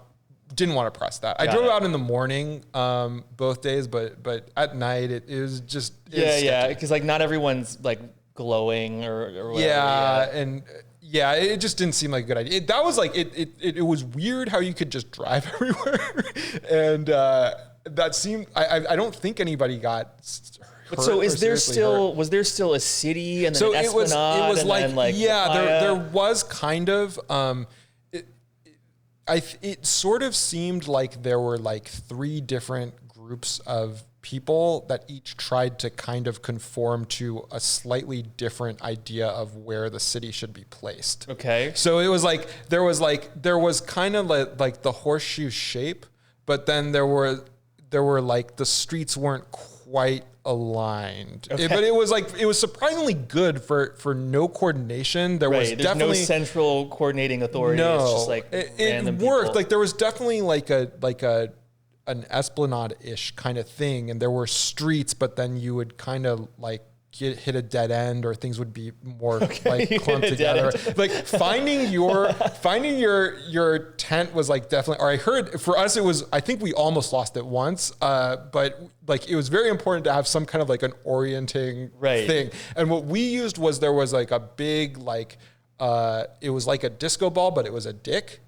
[SPEAKER 2] press that. I drove out in the morning both days, but at night it was just
[SPEAKER 1] because like not everyone's like glowing or whatever.
[SPEAKER 2] It just didn't seem like a good idea. That was like it was weird how you could just drive everywhere, and that seemed. I don't think anybody got hurt.
[SPEAKER 1] But so was there still a city and then an Esplanade?
[SPEAKER 2] It was there
[SPEAKER 1] Playa?
[SPEAKER 2] was kind of. It sort of seemed like there were like 3 different groups of people that each tried to kind of conform to a slightly different idea of where the city should be placed.
[SPEAKER 1] Okay.
[SPEAKER 2] So it was like there was kind of like the horseshoe shape, but then there were like the streets weren't quite aligned. But it was surprisingly good for no coordination. There was
[SPEAKER 1] There's
[SPEAKER 2] definitely
[SPEAKER 1] no central coordinating authority.
[SPEAKER 2] No,
[SPEAKER 1] it's just like
[SPEAKER 2] it worked.
[SPEAKER 1] people.
[SPEAKER 2] Like there was definitely an esplanade-ish kind of thing, and there were streets, but then you would kind of like hit a dead end, or things would be more like clumped together. Like finding your tent was like definitely, or I heard for us, it was, I think we almost lost it once. But like, it was very important to have some kind of like an orienting thing. And what we used was, there was like a big, like, it was like a disco ball, but it was a dick.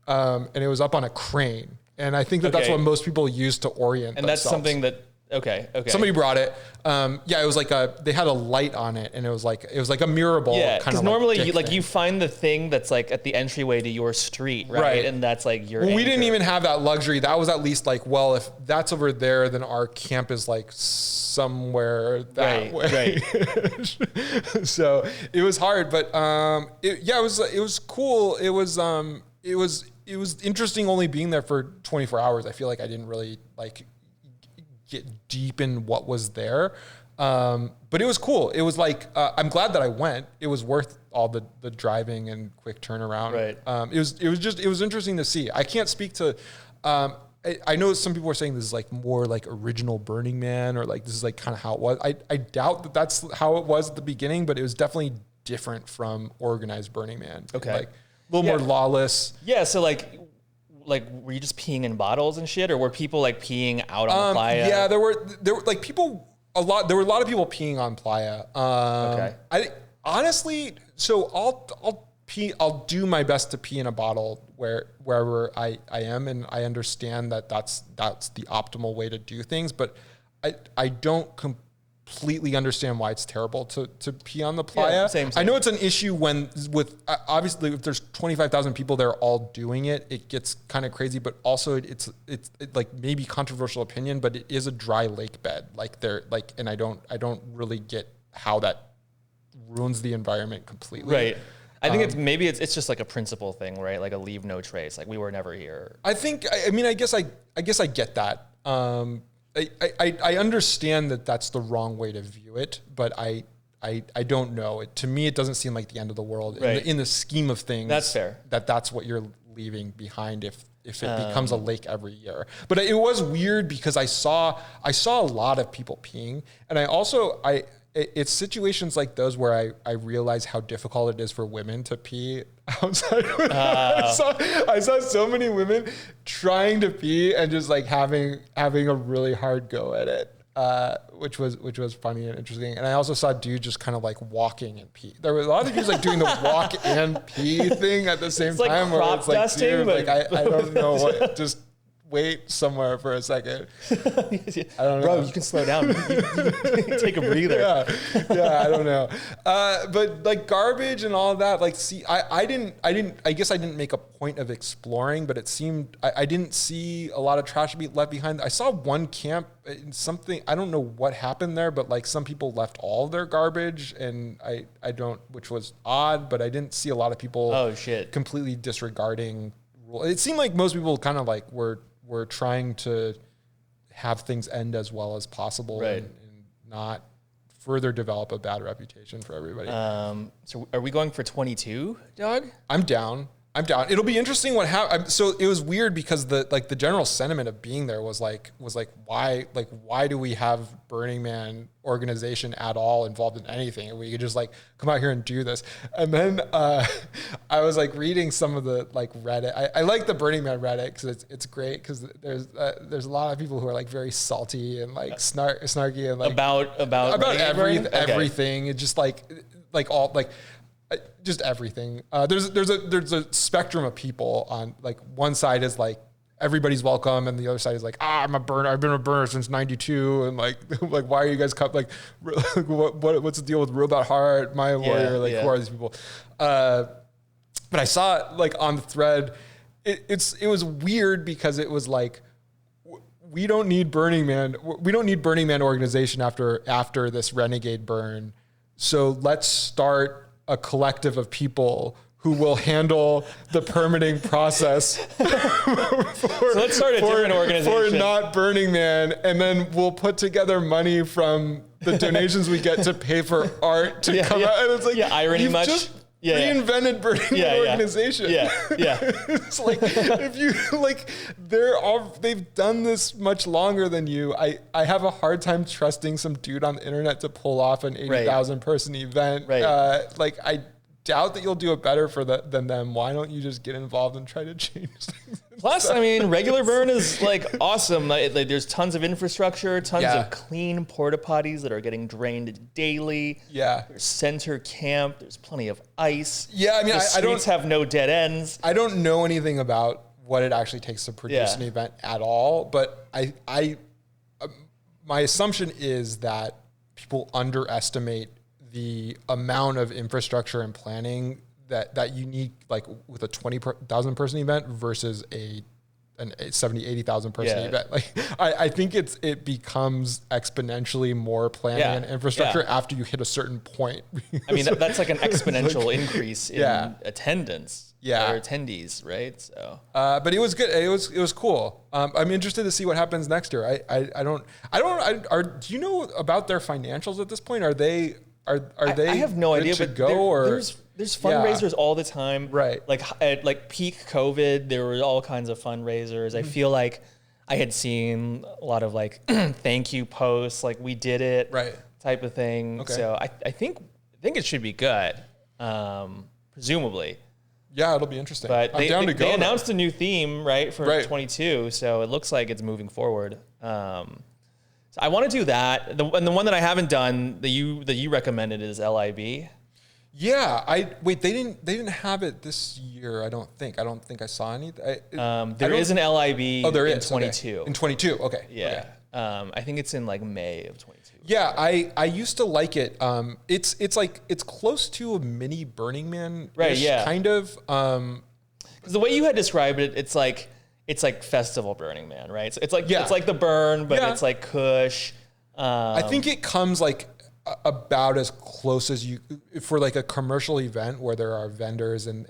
[SPEAKER 2] And it was up on a crane. And I think that's what most people use to orient themselves.
[SPEAKER 1] That's something that, okay.
[SPEAKER 2] Somebody brought it. It was like they had a light on it, and it was like a mirror ball.
[SPEAKER 1] Yeah,
[SPEAKER 2] because
[SPEAKER 1] normally you find the thing that's like at the entryway to your street, right? And that's like your.
[SPEAKER 2] Well, we didn't even have that luxury. That was at least like, well, if that's over there, then our camp is like somewhere that way. Right. So it was hard, but it was cool. It was interesting only being there for 24 hours. I feel like I didn't really like get deep in what was there. But it was cool. It was like, I'm glad that I went. It was worth all the driving and quick turnaround.
[SPEAKER 1] Right.
[SPEAKER 2] It was interesting to see. I can't speak to, I know some people are saying this is like more like original Burning Man, or like, this is like kind of how it was. I doubt that that's how it was at the beginning, but it was definitely different from organized Burning Man.
[SPEAKER 1] Okay.
[SPEAKER 2] Like a little more lawless.
[SPEAKER 1] Yeah. So like, were you just peeing in bottles and shit, or were people like peeing out on the playa?
[SPEAKER 2] Yeah, there were like people there were a lot of people peeing on playa. I honestly, so I'll do my best to pee in a bottle wherever I am, and I understand that that's the optimal way to do things, but I don't completely understand why it's terrible to pee on the playa.
[SPEAKER 1] Yeah, same.
[SPEAKER 2] I know it's an issue with obviously if there's 25,000 people there all doing it, it gets kind of crazy, but also it's like maybe controversial opinion, but it is a dry lake bed. Like and I don't really get how that ruins the environment completely.
[SPEAKER 1] Right. I think it's just like a principle thing, right? Like a leave no trace. Like we were never here.
[SPEAKER 2] I guess I get that. I understand that that's the wrong way to view it, but I don't know. To me, it doesn't seem like the end of the world.
[SPEAKER 1] Right.
[SPEAKER 2] In the scheme of things,
[SPEAKER 1] that's fair.
[SPEAKER 2] That's what you're leaving behind if it becomes a lake every year. But it was weird because I saw a lot of people peeing, and it's situations like those where I realize how difficult it is for women to pee outside. I saw so many women trying to pee and just like having a really hard go at it, which was funny and interesting. And I also saw dudes just kind of like walking and pee. There were a lot of dudes like doing the walk and pee thing at the same time.
[SPEAKER 1] Like crop dusting, dude,
[SPEAKER 2] but like I don't know what just. Wait somewhere for a second. I don't know.
[SPEAKER 1] Bro, you can slow down. You can take a breather.
[SPEAKER 2] Yeah, I don't know. But like garbage and all of that, like, see, I guess I didn't make a point of exploring, but it seemed, I didn't see a lot of trash left behind. I saw one camp, something, I don't know what happened there, but like some people left all their garbage, and which was odd, but I didn't see a lot of people completely disregarding rules. It seemed like most people kind of like were trying to have things end as well as possible, and not further develop a bad reputation for everybody.
[SPEAKER 1] So are we going for 22, dog?
[SPEAKER 2] I'm down. It'll be interesting what happens. So it was weird because the general sentiment of being there was like why do we have Burning Man organization at all involved in anything? And we could just like come out here and do this. And then I was like reading some of the like Reddit. I like the Burning Man Reddit because it's great because there's a lot of people who are like very salty and like snarky and like about everything. It's just like all like. Just everything. There's a spectrum of people. On like one side is like everybody's welcome, and the other side is like I'm a burner. I've been a burner since '92, and like why are you guys like what's the deal with Robot Heart, My Warrior? Who are these people? But I saw like on the thread, it was weird because it was like we don't need Burning Man. We don't need Burning Man organization after this Renegade burn. So let's start a collective of people who will handle the permitting process
[SPEAKER 1] So let's start a different organization.
[SPEAKER 2] For not Burning Man, and then we'll put together money from the donations we get to pay for art to come out. And it's like,
[SPEAKER 1] irony
[SPEAKER 2] you've
[SPEAKER 1] much.
[SPEAKER 2] just reinvented Burning Man organization. It's like, if you like, they've done this much longer than you. I have a hard time trusting some dude on the internet to pull off an 80,000 person event. Like, I doubt that you'll do it better than them. Why don't you just get involved and try to change things?
[SPEAKER 1] Plus, I mean, regular burn is like awesome. Like, there's tons of infrastructure, tons of clean porta potties that are getting drained daily.
[SPEAKER 2] Yeah.
[SPEAKER 1] There's center camp. There's plenty of ice.
[SPEAKER 2] Yeah, I mean,
[SPEAKER 1] the streets have no dead ends.
[SPEAKER 2] I don't know anything about what it actually takes to produce an event at all, but my assumption is that people underestimate the amount of infrastructure and planning that you need, like with a 20,000 person event versus a 70, 80,000 person event. Like, I think it becomes expendially more planning and infrastructure after you hit a certain point.
[SPEAKER 1] I mean, that's like an exponential increase in attendance.
[SPEAKER 2] Yeah.
[SPEAKER 1] Or attendees, right? So,
[SPEAKER 2] but it was good. It was cool. I'm interested to see what happens next year. Do you know about their financials at this point? Are they
[SPEAKER 1] I have no idea, but there's fundraisers all the time.
[SPEAKER 2] Right.
[SPEAKER 1] Like at like peak COVID, there were all kinds of fundraisers. I feel like I had seen a lot of like thank you posts, like we did it type of thing. Okay. So I think it should be good. Presumably.
[SPEAKER 2] Yeah, it'll be interesting.
[SPEAKER 1] But they announced a new theme, right, for 22. So it looks like it's moving forward. So I want to do that. And the one that I haven't done that you recommended is LIB.
[SPEAKER 2] Yeah, they didn't have it this year. I don't think I saw any.
[SPEAKER 1] There is an LIB.
[SPEAKER 2] Oh, there
[SPEAKER 1] in
[SPEAKER 2] is
[SPEAKER 1] 22.
[SPEAKER 2] Okay. In 22, okay.
[SPEAKER 1] Yeah, okay. I think it's in like May of 22.
[SPEAKER 2] Yeah, I used to like it. It's close to a mini Burning Man,
[SPEAKER 1] right? Yeah,
[SPEAKER 2] kind of.
[SPEAKER 1] Because the way you had described it, it's like festival Burning Man, right? So it's like the burn, but it's like Kush.
[SPEAKER 2] I think it comes like about as close as you for like a commercial event where there are vendors and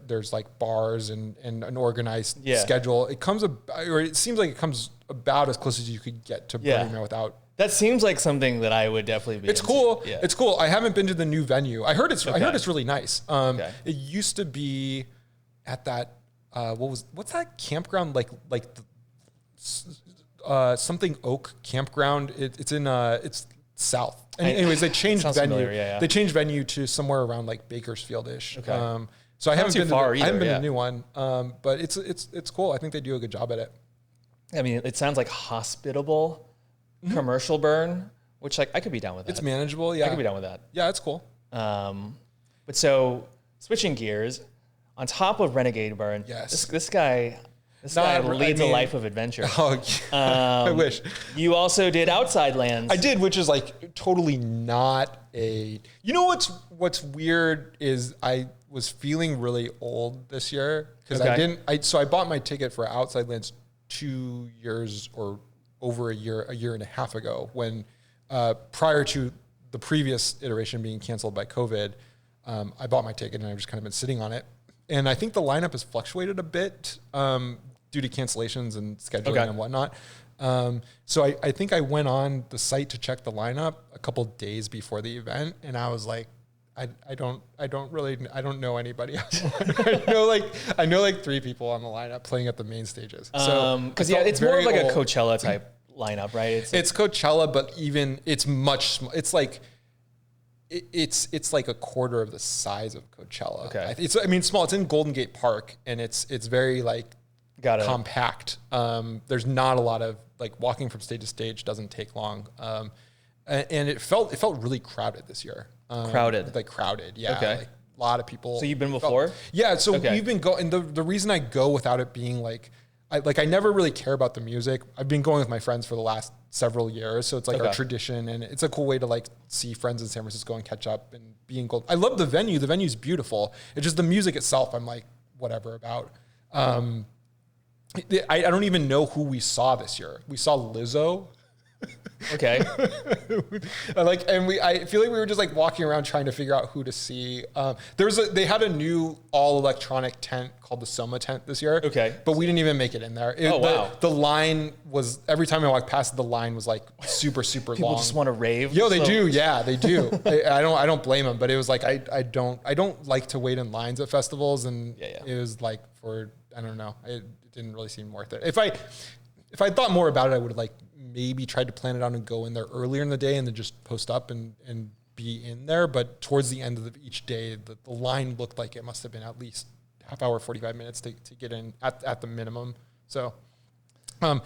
[SPEAKER 2] there's like bars and an organized schedule. It seems like it comes about as close as you could get to Burning Man without.
[SPEAKER 1] That seems like something that I would definitely be.
[SPEAKER 2] It's
[SPEAKER 1] into.
[SPEAKER 2] cool.
[SPEAKER 1] Yeah.
[SPEAKER 2] It's cool. I haven't been to the new venue. I heard it's really nice. It used to be at that. What's that campground like the something Oak campground? It's in it's south. Anyways, they changed venue. They changed venue to somewhere around like Bakersfield-ish. Okay. So I haven't been to the new one. But it's cool. I think they do a good job at it.
[SPEAKER 1] I mean, it sounds like hospitable commercial burn, which like I could be down with that.
[SPEAKER 2] It's manageable. Yeah,
[SPEAKER 1] I could be down with that.
[SPEAKER 2] Yeah, it's cool.
[SPEAKER 1] But so switching gears. On top of Renegade Burn, this guy leads a life of adventure.
[SPEAKER 2] Oh, I wish.
[SPEAKER 1] You also did Outside Lands.
[SPEAKER 2] I did, which is like totally not a. You know what's weird is I was feeling really old this year because I bought my ticket for Outside Lands 2 years or over a year and a half ago when prior to the previous iteration being canceled by COVID, I bought my ticket and I've just kind of been sitting on it. And I think the lineup has fluctuated a bit due to cancellations and scheduling and whatnot. So I think I went on the site to check the lineup a couple days before the event, and I was like, I don't know anybody else. I know like 3 people on the lineup playing at the main stages. So
[SPEAKER 1] because it's more of like a Coachella type lineup, right?
[SPEAKER 2] It's Coachella, but even it's much. It's like. It's like a quarter of the size of Coachella.
[SPEAKER 1] Okay.
[SPEAKER 2] It's small. It's in Golden Gate Park, and it's very like compact. There's not a lot of like walking from stage to stage doesn't take long. And it felt really crowded this year.
[SPEAKER 1] Crowded,
[SPEAKER 2] yeah.
[SPEAKER 1] Okay.
[SPEAKER 2] Like a lot of people.
[SPEAKER 1] So you've been before?
[SPEAKER 2] Yeah. So we've been going. The reason I go without it being like. I never really care about the music. I've been going with my friends for the last several years. So it's like our tradition, and it's a cool way to like see friends in San Francisco and catch up and be in Gold. I love the venue. The venue's beautiful. It's just the music itself. I'm like, whatever about. I don't even know who we saw this year. We saw Lizzo.
[SPEAKER 1] Okay.
[SPEAKER 2] I feel like we were just like walking around trying to figure out who to see. They had a new all electronic tent called the Soma tent this year.
[SPEAKER 1] Okay.
[SPEAKER 2] But we didn't even make it in there.
[SPEAKER 1] Wow.
[SPEAKER 2] The line was, every time I walked past it, the line was like super long.
[SPEAKER 1] People just want to rave.
[SPEAKER 2] Yo, they do. Yeah, they do. I don't blame them, but it was like, I don't like to wait in lines at festivals. And it was like I don't know. It didn't really seem worth it. If I thought more about it, I would have like maybe tried to plan it out and go in there earlier in the day and then just post up and be in there. But towards the end of each day, the line looked like it must have been at least half hour, 45 minutes to get in at the minimum. So yeah,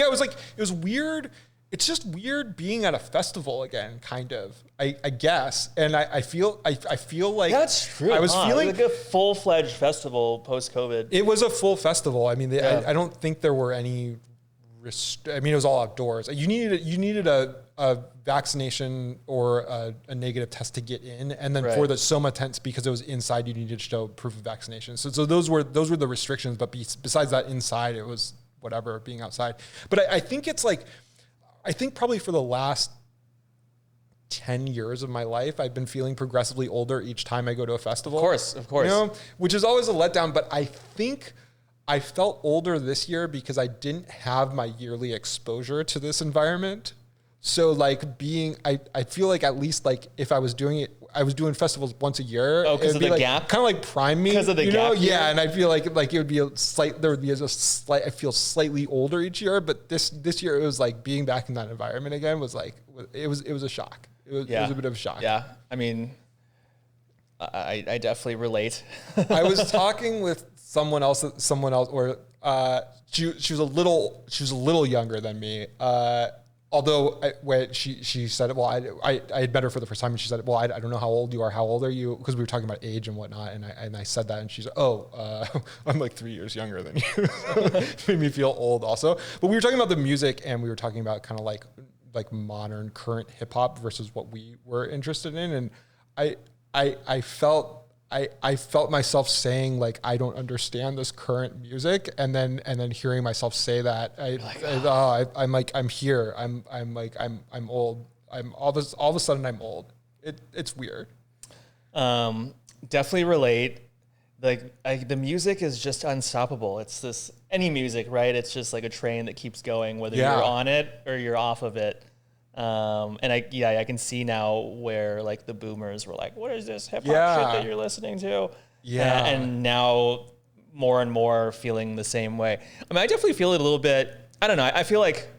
[SPEAKER 2] it was weird. It's just weird being at a festival again, kind of, I guess. And I feel like
[SPEAKER 1] that's true.
[SPEAKER 2] I was feeling
[SPEAKER 1] like a full-fledged festival post-COVID.
[SPEAKER 2] It was a full festival. I mean, I don't think there were any it was all outdoors. You needed a vaccination or a negative test to get in, and then for the Soma tents, because it was inside, you needed to show proof of vaccination. So those were the restrictions. But besides that, inside it was whatever, being outside. But I think it's like, I think probably for the last 10 years of my life, I've been feeling progressively older each time I go to a festival.
[SPEAKER 1] Of course.
[SPEAKER 2] You know, which is always a letdown. But I think I felt older this year because I didn't have my yearly exposure to this environment. So like I feel like at least like if I was doing it, I was doing festivals once a year.
[SPEAKER 1] Oh, because of the gap?
[SPEAKER 2] Kind of like prime me.
[SPEAKER 1] Because of the gap?
[SPEAKER 2] Yeah, and I feel like it would be I feel slightly older each year, but this year it was like being back in that environment again was like, it was a shock. It was a bit of a shock.
[SPEAKER 1] Yeah, I mean, I definitely relate.
[SPEAKER 2] I was talking with someone else, or she was a little younger than me. Although when she said, well, I had met her for the first time, and she said, well, I don't know how old you are. How old are you? Because we were talking about age and whatnot. And I said that, and she said, I'm like 3 years younger than you. It made me feel old also. But we were talking about the music, and we were talking about kind of like modern current hip hop versus what we were interested in. And I felt myself saying like, I don't understand this current music, and then hearing myself say that, I'm here. I'm old. I'm all of a sudden I'm old. It's weird.
[SPEAKER 1] Definitely relate. Like the music is just unstoppable. It's this, any music, right? It's just like a train that keeps going, whether you're on it or you're off of it. And I can see now where like the boomers were like, what is this hip hop shit that you're listening to? Yeah. And now more and more feeling the same way. I mean, I definitely feel it a little bit. I don't know. I feel like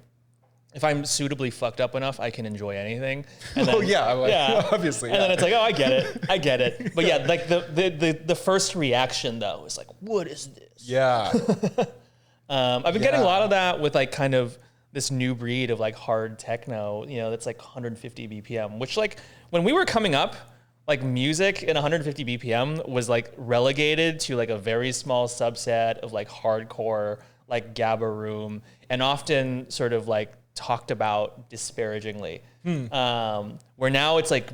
[SPEAKER 1] if I'm suitably fucked up enough, I can enjoy anything. And then,
[SPEAKER 2] obviously.
[SPEAKER 1] And then it's like, oh, I get it. But yeah, like the first reaction though is like, what is this?
[SPEAKER 2] Yeah.
[SPEAKER 1] I've been getting a lot of that with like kind of this new breed of like hard techno, you know, that's like 150 BPM, which like when we were coming up, like music in 150 BPM was like relegated to like a very small subset of like hardcore, like Gabba Room, and often sort of like talked about disparagingly. Where now it's like,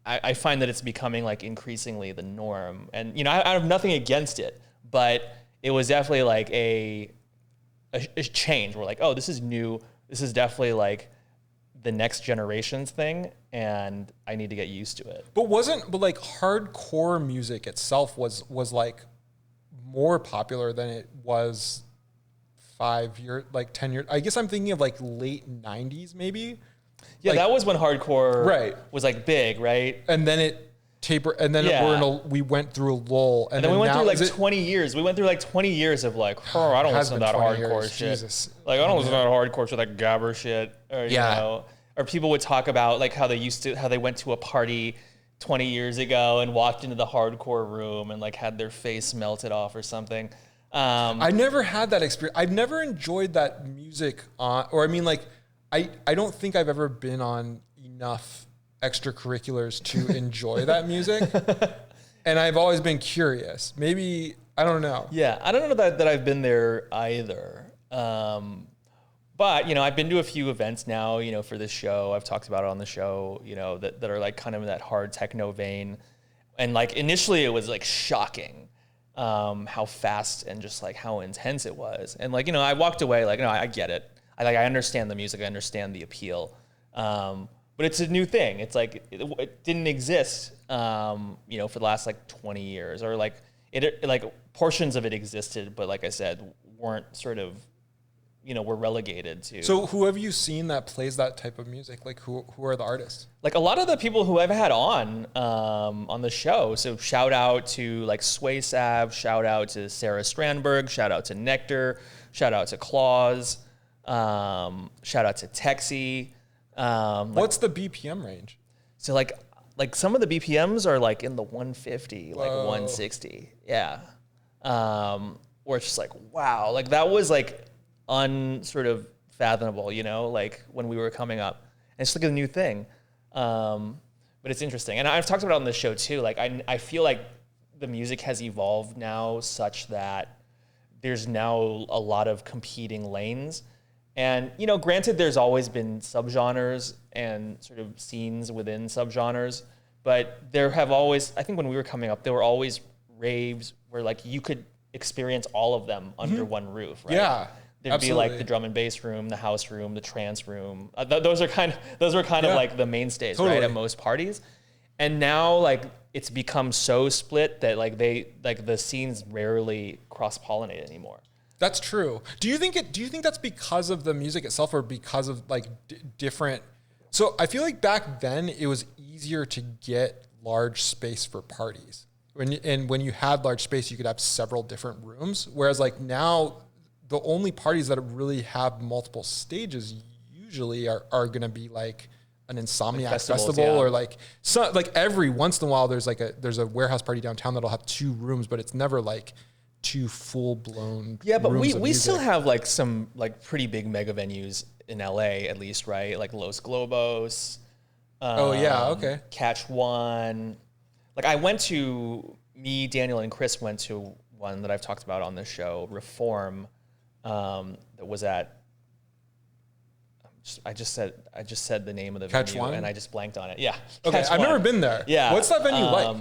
[SPEAKER 1] I find that it's becoming like increasingly the norm. And, you know, I have nothing against it, but it was definitely like a change. We're like, oh, this is new. This is definitely like the next generation's thing, and I need to get used to it.
[SPEAKER 2] But like hardcore music itself was like more popular than it was 5 years, like 10 years. I guess I'm thinking of like late 90s maybe.
[SPEAKER 1] Yeah,
[SPEAKER 2] like,
[SPEAKER 1] that was when hardcore was like big, right?
[SPEAKER 2] And then it tapered, and then we went through a lull.
[SPEAKER 1] And then we went through like 20 years. We went through like 20 years of like, I don't listen to that hardcore shit.
[SPEAKER 2] Jesus.
[SPEAKER 1] Like, I don't listen to that hardcore shit, like gabber shit. Or, you know, or people would talk about like how they went to a party 20 years ago and walked into the hardcore room and like had their face melted off or something.
[SPEAKER 2] I never had that experience. I've never enjoyed that music I don't think I've ever been on enough extracurriculars to enjoy that music. And I've always been curious. Maybe, I don't know.
[SPEAKER 1] Yeah, I don't know that I've been there either. But, you know, I've been to a few events now, you know, for this show. I've talked about it on the show, you know, that are like kind of in that hard techno vein. And like initially it was like shocking how fast and just like how intense it was. And like, you know, I walked away like, no, I get it. I understand the music, I understand the appeal, but it's a new thing. It's like it didn't exist, you know, for the last like 20 years, or like like portions of it existed, but like I said, weren't sort of, you know, were relegated to.
[SPEAKER 2] So who have you seen that plays that type of music? Like who are the artists?
[SPEAKER 1] Like a lot of the people who I've had on the show. So shout out to like Sway Sav, shout out to Sarah Strandberg, shout out to Nectar, shout out to Claus, shout out to Texie.
[SPEAKER 2] What's the BPM range?
[SPEAKER 1] So like some of the BPMs are like in the 150, like 160. Yeah. Where it's just like, wow, like that was like sort of fathomable, you know, like when we were coming up. And it's like a new thing. But it's interesting. And I've talked about it on this show too. Like I feel like the music has evolved now such that there's now a lot of competing lanes. And, you know, granted, there's always been subgenres and sort of scenes within subgenres, but there have always, I think when we were coming up, there were always raves where like you could experience all of them under one roof, right?
[SPEAKER 2] Yeah.
[SPEAKER 1] There'd
[SPEAKER 2] Absolutely.
[SPEAKER 1] be like the drum and bass room, the house room, the trance room. Those were kind of like the mainstays,
[SPEAKER 2] Totally.
[SPEAKER 1] right, at most parties. And now like it's become so split that like the scenes rarely cross-pollinate anymore.
[SPEAKER 2] That's true. Do you think that's because of the music itself, or because of like different? So I feel like back then it was easier to get large space for parties. When you had large space, you could have several different rooms. Whereas like now, the only parties that really have multiple stages usually are going to be like an Insomniac festival,
[SPEAKER 1] yeah.
[SPEAKER 2] or like every once in a while there's a warehouse party downtown that'll have 2 rooms, but it's never like 2 full blown.
[SPEAKER 1] Yeah, but
[SPEAKER 2] rooms
[SPEAKER 1] we
[SPEAKER 2] of
[SPEAKER 1] still
[SPEAKER 2] music.
[SPEAKER 1] have like some like pretty big mega venues in LA at least, right? Like Los Globos.
[SPEAKER 2] Oh yeah, okay.
[SPEAKER 1] Catch One. Like me, Daniel, and Chris went to one that I've talked about on this show, Reform, that was at. I just said the name of the
[SPEAKER 2] Catch
[SPEAKER 1] venue
[SPEAKER 2] One?
[SPEAKER 1] and I just blanked on it. Yeah.
[SPEAKER 2] Okay,
[SPEAKER 1] Catch
[SPEAKER 2] I've
[SPEAKER 1] One.
[SPEAKER 2] never been there.
[SPEAKER 1] Yeah.
[SPEAKER 2] What's that venue like?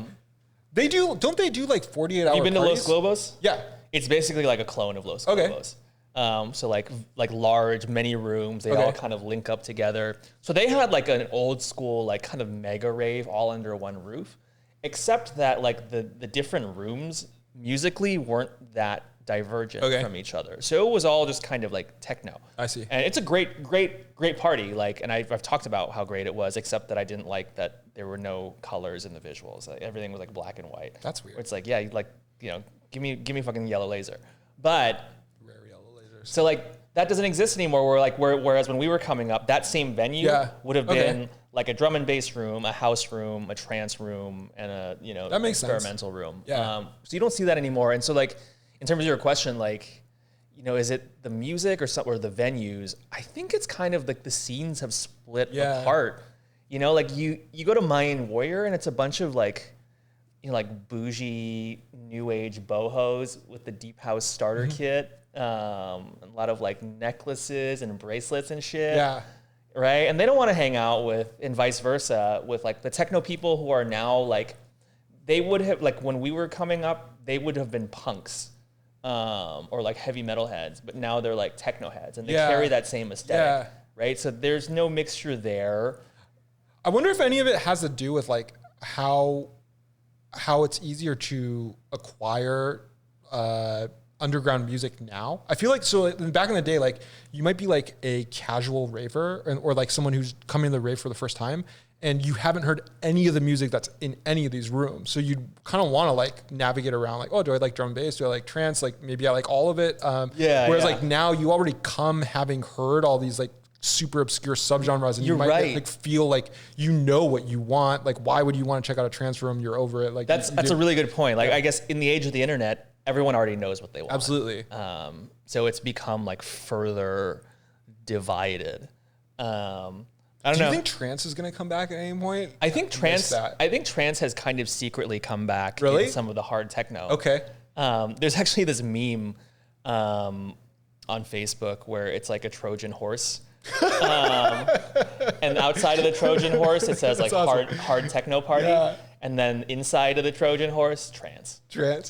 [SPEAKER 2] Don't they do like 48 hour
[SPEAKER 1] You been to
[SPEAKER 2] parties?
[SPEAKER 1] Los Globos?
[SPEAKER 2] Yeah.
[SPEAKER 1] It's basically like a clone of Los
[SPEAKER 2] Okay.
[SPEAKER 1] Globos. So like large, many rooms, they all kind of link up together. So they had like an old school, like kind of mega rave all under one roof, except that like the different rooms musically weren't that divergent from each other. So it was all just kind of like techno.
[SPEAKER 2] I see.
[SPEAKER 1] And it's a great party. Like, and I've talked about how great it was, except that I didn't like that there were no colors in the visuals. Like, everything was like black and white.
[SPEAKER 2] That's weird.
[SPEAKER 1] It's like, yeah, like, you know, give me fucking yellow laser. But
[SPEAKER 2] Rare yellow lasers.
[SPEAKER 1] so like that doesn't exist anymore. Whereas when we were coming up, that same venue would have been like a drum and bass room, a house room, a trance room, and a
[SPEAKER 2] that makes
[SPEAKER 1] experimental room.
[SPEAKER 2] Yeah.
[SPEAKER 1] So you don't see that anymore. And so like in terms of your question, like, you know, is it the music or the venues? I think it's kind of like the scenes have split apart. You know, like you go to Mayan Warrior and it's a bunch of like, you know, like bougie new age bohos with the deep house starter kit, a lot of like necklaces and bracelets and shit.
[SPEAKER 2] Yeah.
[SPEAKER 1] Right. And they don't want to hang out with, and vice versa, with like the techno people who are now like, they would have, like when we were coming up, they would have been punks. Or like heavy metal heads, but now they're like techno heads and they carry that same aesthetic, right? So there's no mixture there.
[SPEAKER 2] I wonder if any of it has to do with like how it's easier to acquire underground music now. I feel like, so back in the day, like you might be like a casual raver or like someone who's coming to the rave for the first time, and you haven't heard any of the music that's in any of these rooms. So you kind of want to like navigate around like, oh, do I like drum and bass? Do I like trance? Like maybe I like all of it. Whereas like now you already come having heard all these like super obscure subgenres, and you might like feel like you know what you want. Like why would you want to check out a trance room? You're over it. Like
[SPEAKER 1] that's a really good point. Like I guess in the age of the internet, everyone already knows what they want.
[SPEAKER 2] Absolutely.
[SPEAKER 1] So it's become like further divided. I don't know.
[SPEAKER 2] Do you think trance is going to come back at any point?
[SPEAKER 1] I think trance has kind of secretly come back in some of the hard techno.
[SPEAKER 2] Okay.
[SPEAKER 1] There's actually this meme on Facebook where it's like a Trojan horse. And outside of the Trojan horse, it says like hard techno party. Yeah. And then inside of the Trojan horse, trance. I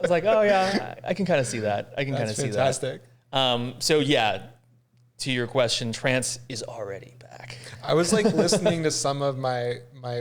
[SPEAKER 1] was like, oh yeah, I can kind of see that. I can kind of see that.
[SPEAKER 2] Fantastic.
[SPEAKER 1] So yeah, to your question, trance is already back.
[SPEAKER 2] I was like listening to some of my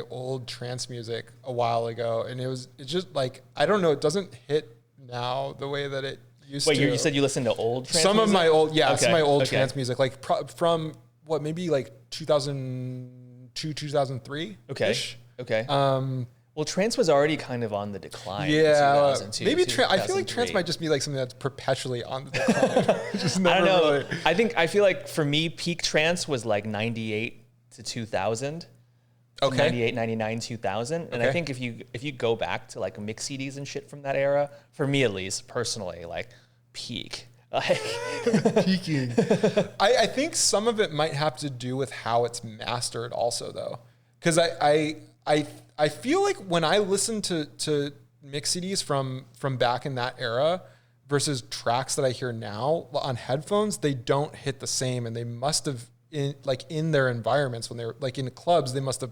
[SPEAKER 2] old trance music a while ago, and it's just like, I don't know, it doesn't hit now the way that it used to.
[SPEAKER 1] Wait, you said you listened to old trance
[SPEAKER 2] some
[SPEAKER 1] music?
[SPEAKER 2] of my old, yeah,
[SPEAKER 1] Okay.
[SPEAKER 2] some of my old trance music, like from what, maybe like 2002, 2003.
[SPEAKER 1] Okay. Okay. Well, trance was already kind of on the decline. In
[SPEAKER 2] Yeah,
[SPEAKER 1] 2002,
[SPEAKER 2] maybe I feel
[SPEAKER 1] 2003.
[SPEAKER 2] like trance might just be like something that's perpetually on the decline. Just
[SPEAKER 1] I
[SPEAKER 2] never
[SPEAKER 1] don't know.
[SPEAKER 2] really.
[SPEAKER 1] I feel like for me, peak trance was like 98 to 2000.
[SPEAKER 2] Okay.
[SPEAKER 1] 98, 99, 2000. And I
[SPEAKER 2] Okay.
[SPEAKER 1] think if you go back to like mix CDs and shit from that era, for me at least, personally, like peak. Like,
[SPEAKER 2] Peaking. I think some of it might have to do with how it's mastered also though. Cause I feel like when I listen to mix CDs from back in that era versus tracks that I hear now on headphones, they don't hit the same, and they must have in their environments when they're like in clubs, they must have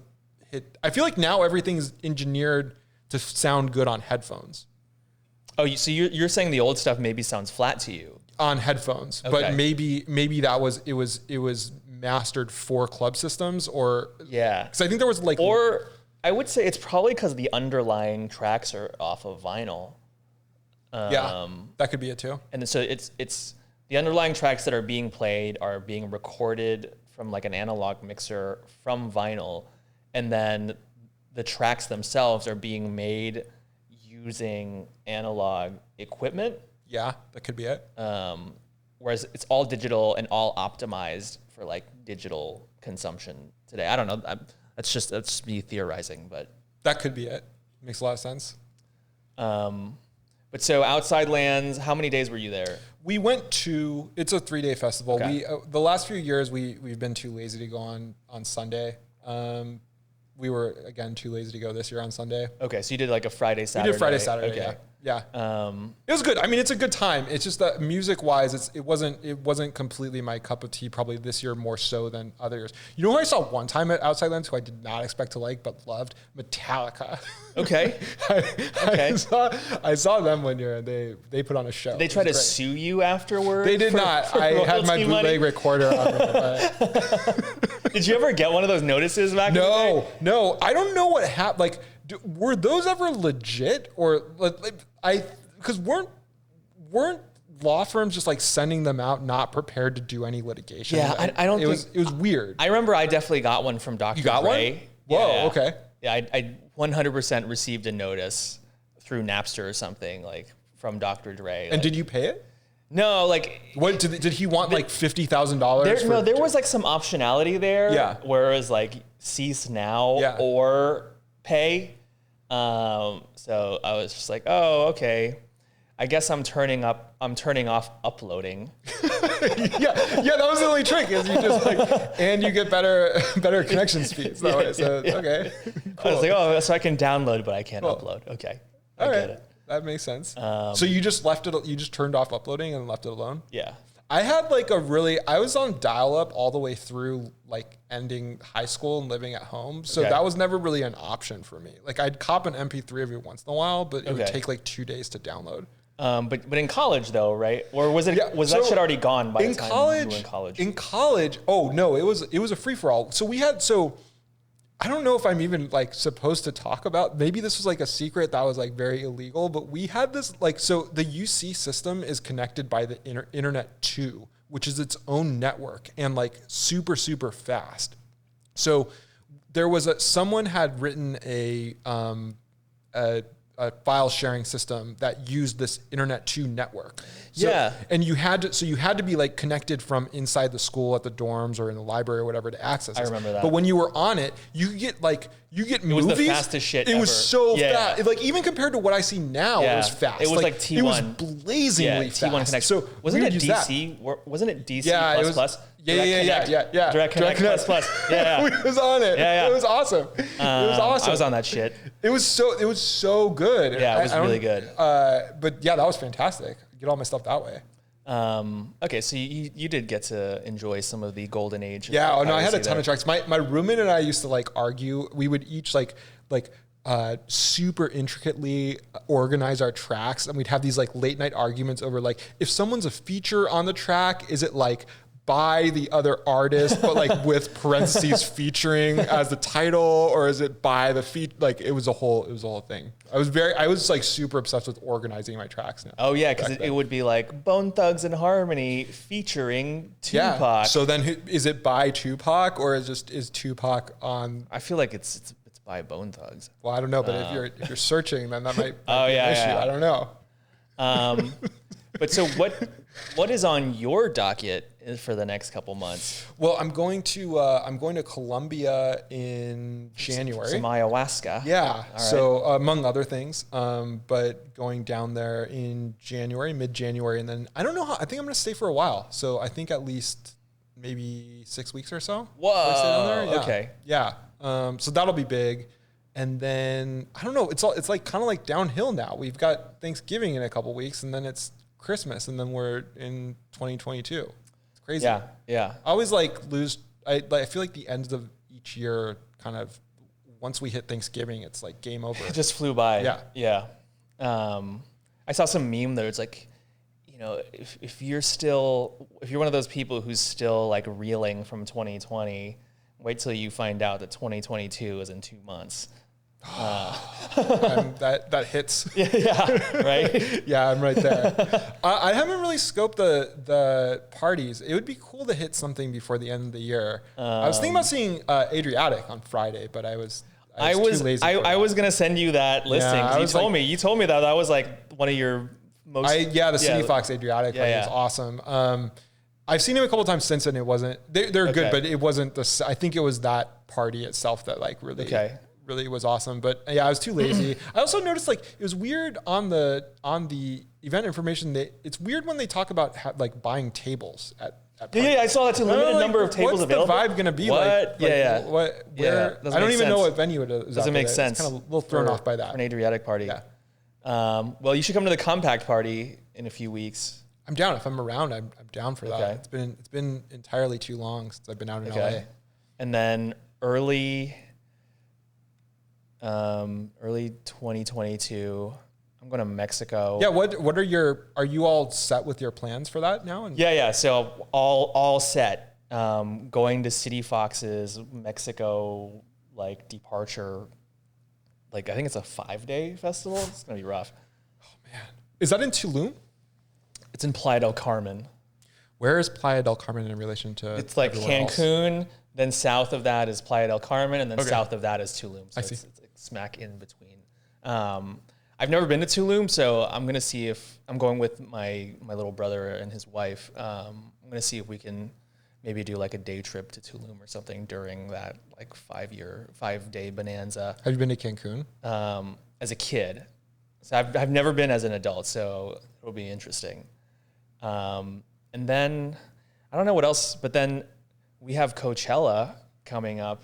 [SPEAKER 2] hit. I feel like now everything's engineered to sound good on headphones.
[SPEAKER 1] oh, so you're saying the old stuff maybe sounds flat to you?
[SPEAKER 2] On headphones,
[SPEAKER 1] Okay.
[SPEAKER 2] but maybe that was it was mastered for club systems, or
[SPEAKER 1] Yeah.
[SPEAKER 2] because I think there was like,
[SPEAKER 1] Or I would say it's probably because the underlying tracks are off of vinyl.
[SPEAKER 2] yeah, that could be it too.
[SPEAKER 1] And so it's the underlying tracks that are being played are being recorded from like an analog mixer from vinyl, and then the tracks themselves are being made using analog equipment.
[SPEAKER 2] Yeah, that could be it.
[SPEAKER 1] Whereas it's all digital and all optimized for like digital consumption today. I don't know. That's me theorizing, but
[SPEAKER 2] That could be it. Makes a lot of sense.
[SPEAKER 1] but so Outside Lands, how many days were you there?
[SPEAKER 2] We went to, it's a 3-day festival.
[SPEAKER 1] Okay.
[SPEAKER 2] We the last few years we've been too lazy to go on Sunday. We were again too lazy to go this year on Sunday.
[SPEAKER 1] Okay, so you did like a Friday, Saturday.
[SPEAKER 2] We did Friday, Saturday.
[SPEAKER 1] Okay.
[SPEAKER 2] Yeah. It was good. I mean, it's a good time. It's just that music wise, it wasn't completely my cup of tea. Probably this year more so than other years. You know who I saw one time at Outside Lands who I did not expect to like but loved? Metallica.
[SPEAKER 1] Okay.
[SPEAKER 2] I saw them one year and they put on a show.
[SPEAKER 1] They tried to sue you afterward?
[SPEAKER 2] They did not. I had my
[SPEAKER 1] royalty
[SPEAKER 2] bootleg
[SPEAKER 1] money?
[SPEAKER 2] recorder on me.
[SPEAKER 1] Did you ever get one of those notices back in the day?
[SPEAKER 2] No. I don't know what happened. Like, were those ever legit, or because weren't law firms just like sending them out not prepared to do any litigation?
[SPEAKER 1] Yeah, I don't think...
[SPEAKER 2] It was weird.
[SPEAKER 1] I remember I definitely got one from Dr.
[SPEAKER 2] You got
[SPEAKER 1] Dre.
[SPEAKER 2] one? Whoa,
[SPEAKER 1] Yeah.
[SPEAKER 2] okay.
[SPEAKER 1] Yeah, I 100% received a notice through Napster or something, like, from Dr. Dre.
[SPEAKER 2] And did you pay it?
[SPEAKER 1] No, like...
[SPEAKER 2] What did he want, like $50,000?
[SPEAKER 1] No, there was like some optionality there.
[SPEAKER 2] Yeah.
[SPEAKER 1] Where it was like cease now
[SPEAKER 2] Yeah.
[SPEAKER 1] or pay. So I was just like, oh, okay. I guess I'm turning off uploading.
[SPEAKER 2] yeah, that was the only trick is you just like, and you get better connection speeds that way. So okay, cool.
[SPEAKER 1] I was like, oh, so I can download, but I can't upload. Okay, I get it.
[SPEAKER 2] That makes sense. So you just left it. You just turned off uploading and left it alone.
[SPEAKER 1] Yeah.
[SPEAKER 2] I had like I was on dial-up all the way through like ending high school and living at home. So
[SPEAKER 1] Okay.
[SPEAKER 2] that was never really an option for me. Like I'd cop an MP3 every once in a while, but it would
[SPEAKER 1] Okay.
[SPEAKER 2] take like 2 days to download.
[SPEAKER 1] But in college though, right? Or was it that
[SPEAKER 2] so
[SPEAKER 1] shit already gone by the time you were in college?
[SPEAKER 2] In college, oh no, it was a free for all. So I don't know if I'm even like supposed to talk about, maybe this was like a secret that was like very illegal, but we had this like, so the UC system is connected by the internet 2, which is its own network and like super, super fast. So there was someone had written a file sharing system that used this internet 2 network. So,
[SPEAKER 1] Yeah.
[SPEAKER 2] And you had to be like connected from inside the school at the dorms or in the library or whatever to access it.
[SPEAKER 1] I remember that.
[SPEAKER 2] But when you were on it, you get movies.
[SPEAKER 1] was the fastest shit
[SPEAKER 2] It was
[SPEAKER 1] ever.
[SPEAKER 2] so
[SPEAKER 1] Yeah.
[SPEAKER 2] fast. Like even compared to what I see now, it
[SPEAKER 1] Yeah.
[SPEAKER 2] was fast.
[SPEAKER 1] It was like T1.
[SPEAKER 2] It was blazingly
[SPEAKER 1] T1
[SPEAKER 2] fast.
[SPEAKER 1] connection.
[SPEAKER 2] So
[SPEAKER 1] wasn't
[SPEAKER 2] we
[SPEAKER 1] it
[SPEAKER 2] would use that.
[SPEAKER 1] DC? Wasn't it DC
[SPEAKER 2] Yeah,
[SPEAKER 1] plus
[SPEAKER 2] it was,
[SPEAKER 1] plus?
[SPEAKER 2] Yeah.
[SPEAKER 1] Direct Connect plus. Yeah.
[SPEAKER 2] We was on it.
[SPEAKER 1] Yeah.
[SPEAKER 2] It was awesome. It was awesome.
[SPEAKER 1] I was on that shit.
[SPEAKER 2] It was so good.
[SPEAKER 1] Yeah, it was really good.
[SPEAKER 2] But yeah, that was fantastic. Get all my stuff that way.
[SPEAKER 1] Okay, so you did get to enjoy some of the golden age.
[SPEAKER 2] Yeah, I had a
[SPEAKER 1] piracy
[SPEAKER 2] ton
[SPEAKER 1] there.
[SPEAKER 2] of tracks. My roommate and I used to like argue. We would each like super intricately organize our tracks, and we'd have these like late night arguments over like, if someone's a feature on the track, is it like by the other artist, but like with parentheses featuring as the title, or is it by the feat? Like it was a whole thing. I was like super obsessed with organizing my tracks now.
[SPEAKER 1] Oh yeah, because it would be like Bone Thugs and Harmony featuring Tupac.
[SPEAKER 2] Yeah. So then, is it by Tupac, or is Tupac on?
[SPEAKER 1] I feel like it's by Bone Thugs.
[SPEAKER 2] Well, I don't know, but if you're searching, then that might be
[SPEAKER 1] yeah,
[SPEAKER 2] an issue.
[SPEAKER 1] yeah.
[SPEAKER 2] I don't know.
[SPEAKER 1] But so what is on your docket for the next couple months?
[SPEAKER 2] Well, I'm going to Colombia in January.
[SPEAKER 1] Some ayahuasca.
[SPEAKER 2] Yeah. Right. So among other things, but going down there in January, mid-January, and then I don't know how. I think I'm going to stay for a while. So I think at least maybe 6 weeks or so.
[SPEAKER 1] Whoa.
[SPEAKER 2] Yeah.
[SPEAKER 1] Okay.
[SPEAKER 2] Yeah. So that'll be big. And then I don't know. It's like kind of like downhill now. We've got Thanksgiving in a couple weeks, and then it's Christmas, and then we're in 2022. It's crazy.
[SPEAKER 1] Yeah. Yeah.
[SPEAKER 2] I always like I feel like the ends of each year kind of, once we hit Thanksgiving, it's like game over.
[SPEAKER 1] It just flew by.
[SPEAKER 2] Yeah.
[SPEAKER 1] Yeah. I saw some meme there. It's like, you know, if you're one of those people who's still like reeling from 2020, wait till you find out that 2022 is in 2 months.
[SPEAKER 2] That hits.
[SPEAKER 1] Yeah, right?
[SPEAKER 2] Yeah, I'm right there. I haven't really scoped the parties. It would be cool to hit something before the end of the year. I was thinking about seeing Adriatic on Friday, but I was too lazy.
[SPEAKER 1] I was gonna send you that listing.
[SPEAKER 2] Yeah,
[SPEAKER 1] you told me that was like one of your most.
[SPEAKER 2] The City Fox Adriatic party was awesome. I've seen him a couple times since, and it wasn't. They're good, but it wasn't the. I think it was that party itself that like really was awesome. But yeah, I was too lazy. I also noticed like it was weird on the event information that it's weird when they talk about like buying tables at
[SPEAKER 1] yeah, I saw that's a limited number of tables available.
[SPEAKER 2] What's the vibe going to be
[SPEAKER 1] like?
[SPEAKER 2] Yeah. Where? I don't even know what venue it is.
[SPEAKER 1] Doesn't make sense.
[SPEAKER 2] It's kind of a little thrown off by that.
[SPEAKER 1] For an Adriatic party.
[SPEAKER 2] Yeah.
[SPEAKER 1] Well, you should come to the Compact party in a few weeks.
[SPEAKER 2] I'm down. If I'm around, I'm down for that.
[SPEAKER 1] Okay.
[SPEAKER 2] It's been entirely too long since I've been out in LA.
[SPEAKER 1] And then early 2022, I'm going to Mexico.
[SPEAKER 2] Yeah. What are you all set with your plans for that now?
[SPEAKER 1] Yeah. So all set. Going to City Fox's Mexico like departure. Like I think it's a 5-day festival. It's going to be rough.
[SPEAKER 2] Oh man. Is that in Tulum?
[SPEAKER 1] It's in Playa del Carmen.
[SPEAKER 2] Where is Playa del Carmen in relation to?
[SPEAKER 1] It's like Cancun. Else? Then south of that is Playa del Carmen, and then south of that is Tulum. So it's like smack in between. I've never been to Tulum, so I'm gonna see if I'm going with my little brother and his wife. I'm gonna see if we can maybe do like a day trip to Tulum or something during that like 5-day bonanza.
[SPEAKER 2] Have you been to Cancun?
[SPEAKER 1] As a kid, so I've never been as an adult, so it'll be interesting. And then I don't know what else, but then we have Coachella coming up.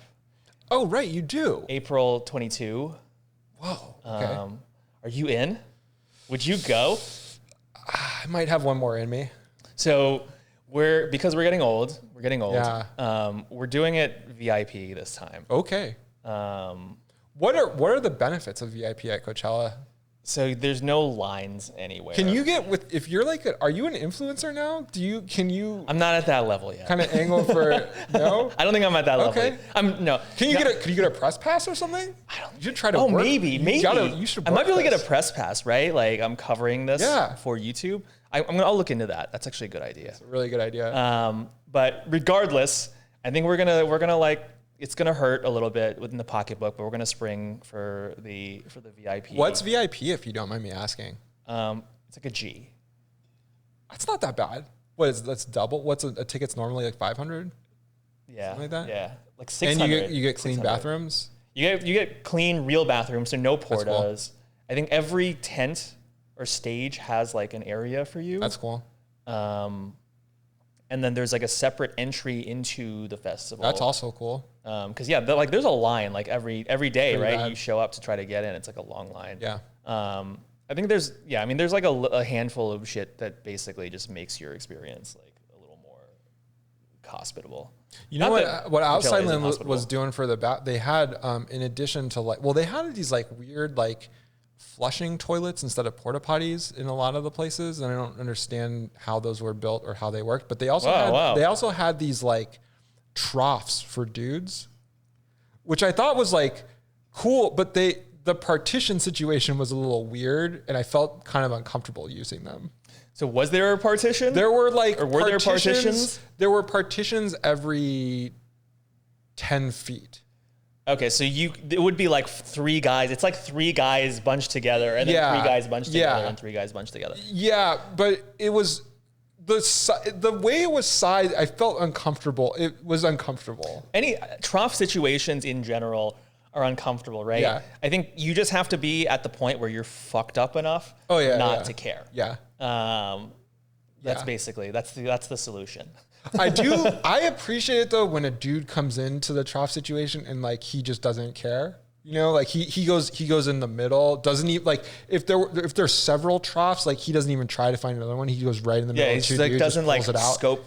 [SPEAKER 2] Oh, right, you do.
[SPEAKER 1] April 22.
[SPEAKER 2] Whoa. Okay.
[SPEAKER 1] Are you in? Would you go?
[SPEAKER 2] I might have one more in me.
[SPEAKER 1] So because we're getting old.
[SPEAKER 2] Yeah.
[SPEAKER 1] We're doing it VIP this time.
[SPEAKER 2] Okay. What are the benefits of VIP at Coachella?
[SPEAKER 1] So there's no lines anywhere.
[SPEAKER 2] Can you get if you're like, are you an influencer now? Can you?
[SPEAKER 1] I'm not at that level yet.
[SPEAKER 2] Kind of angle for no.
[SPEAKER 1] I don't think I'm at that level.
[SPEAKER 2] Okay.
[SPEAKER 1] No.
[SPEAKER 2] Could you get a press pass or something?
[SPEAKER 1] I don't.
[SPEAKER 2] You should try to.
[SPEAKER 1] Oh,
[SPEAKER 2] work.
[SPEAKER 1] maybe.
[SPEAKER 2] You should.
[SPEAKER 1] I might be able to get a press pass, right? Like I'm covering this for YouTube. I'll look into that. That's actually a good idea.
[SPEAKER 2] It's a really good idea.
[SPEAKER 1] But regardless, I think we're gonna like. It's gonna hurt a little bit within the pocketbook, but we're gonna spring for the VIP.
[SPEAKER 2] What's VIP, if you don't mind me asking?
[SPEAKER 1] It's like a G.
[SPEAKER 2] That's not that bad. That's double? What's a ticket's normally like 500?
[SPEAKER 1] Yeah,
[SPEAKER 2] something like that.
[SPEAKER 1] Yeah, like 600.
[SPEAKER 2] And you get clean bathrooms.
[SPEAKER 1] You get clean real bathrooms, so no portas.
[SPEAKER 2] Cool.
[SPEAKER 1] I think every tent or stage has like an area for you.
[SPEAKER 2] That's cool.
[SPEAKER 1] And then there's like a separate entry into the festival.
[SPEAKER 2] That's also cool.
[SPEAKER 1] Because there's a line like every day, right?
[SPEAKER 2] Bad.
[SPEAKER 1] You show up to try to get in. It's like a long line.
[SPEAKER 2] Yeah.
[SPEAKER 1] I think there's like a handful of shit that basically just makes your experience like a little more hospitable.
[SPEAKER 2] You know what Outside Land
[SPEAKER 1] was
[SPEAKER 2] doing for they had, in addition to they had these like weird, like flushing toilets instead of porta potties in a lot of the places. And I don't understand how those were built or how they worked, but they also had these like troughs for dudes, which I thought was like cool, but the partition situation was a little weird and I felt kind of uncomfortable using them.
[SPEAKER 1] So was there a partition?
[SPEAKER 2] There were like,
[SPEAKER 1] or were there partitions?
[SPEAKER 2] There were partitions every 10 feet.
[SPEAKER 1] Okay, so it would be like 3 guys. It's like 3 guys bunched together, and then 3 guys bunched together, and 3 guys bunched together.
[SPEAKER 2] Yeah, but it was the way it was sized. I felt uncomfortable. It was uncomfortable.
[SPEAKER 1] Any trough situations in general are uncomfortable, right?
[SPEAKER 2] Yeah.
[SPEAKER 1] I think you just have to be at the point where you're fucked up enough not to care.
[SPEAKER 2] Yeah.
[SPEAKER 1] That's basically that's the solution.
[SPEAKER 2] I appreciate it though when a dude comes into the trough situation and like he just doesn't care. You know, like he goes in the middle, doesn't even like if there's several troughs, like he doesn't even try to find another one. He goes right in the middle.
[SPEAKER 1] Yeah, he like doesn't like scope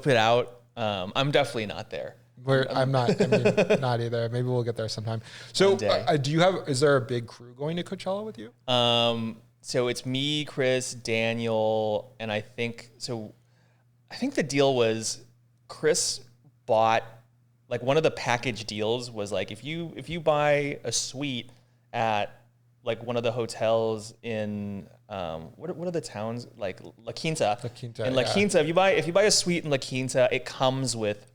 [SPEAKER 1] it out. I'm definitely not there.
[SPEAKER 2] I'm not. I mean, not either. Maybe we'll get there sometime. So, is there a big crew going to Coachella with you?
[SPEAKER 1] So it's me, Chris, Daniel, and I think the deal was Chris bought like one of the package deals was like if you buy a suite at like one of the hotels in what are the towns like La Quinta. In La Quinta, if you buy a suite in La Quinta, it comes with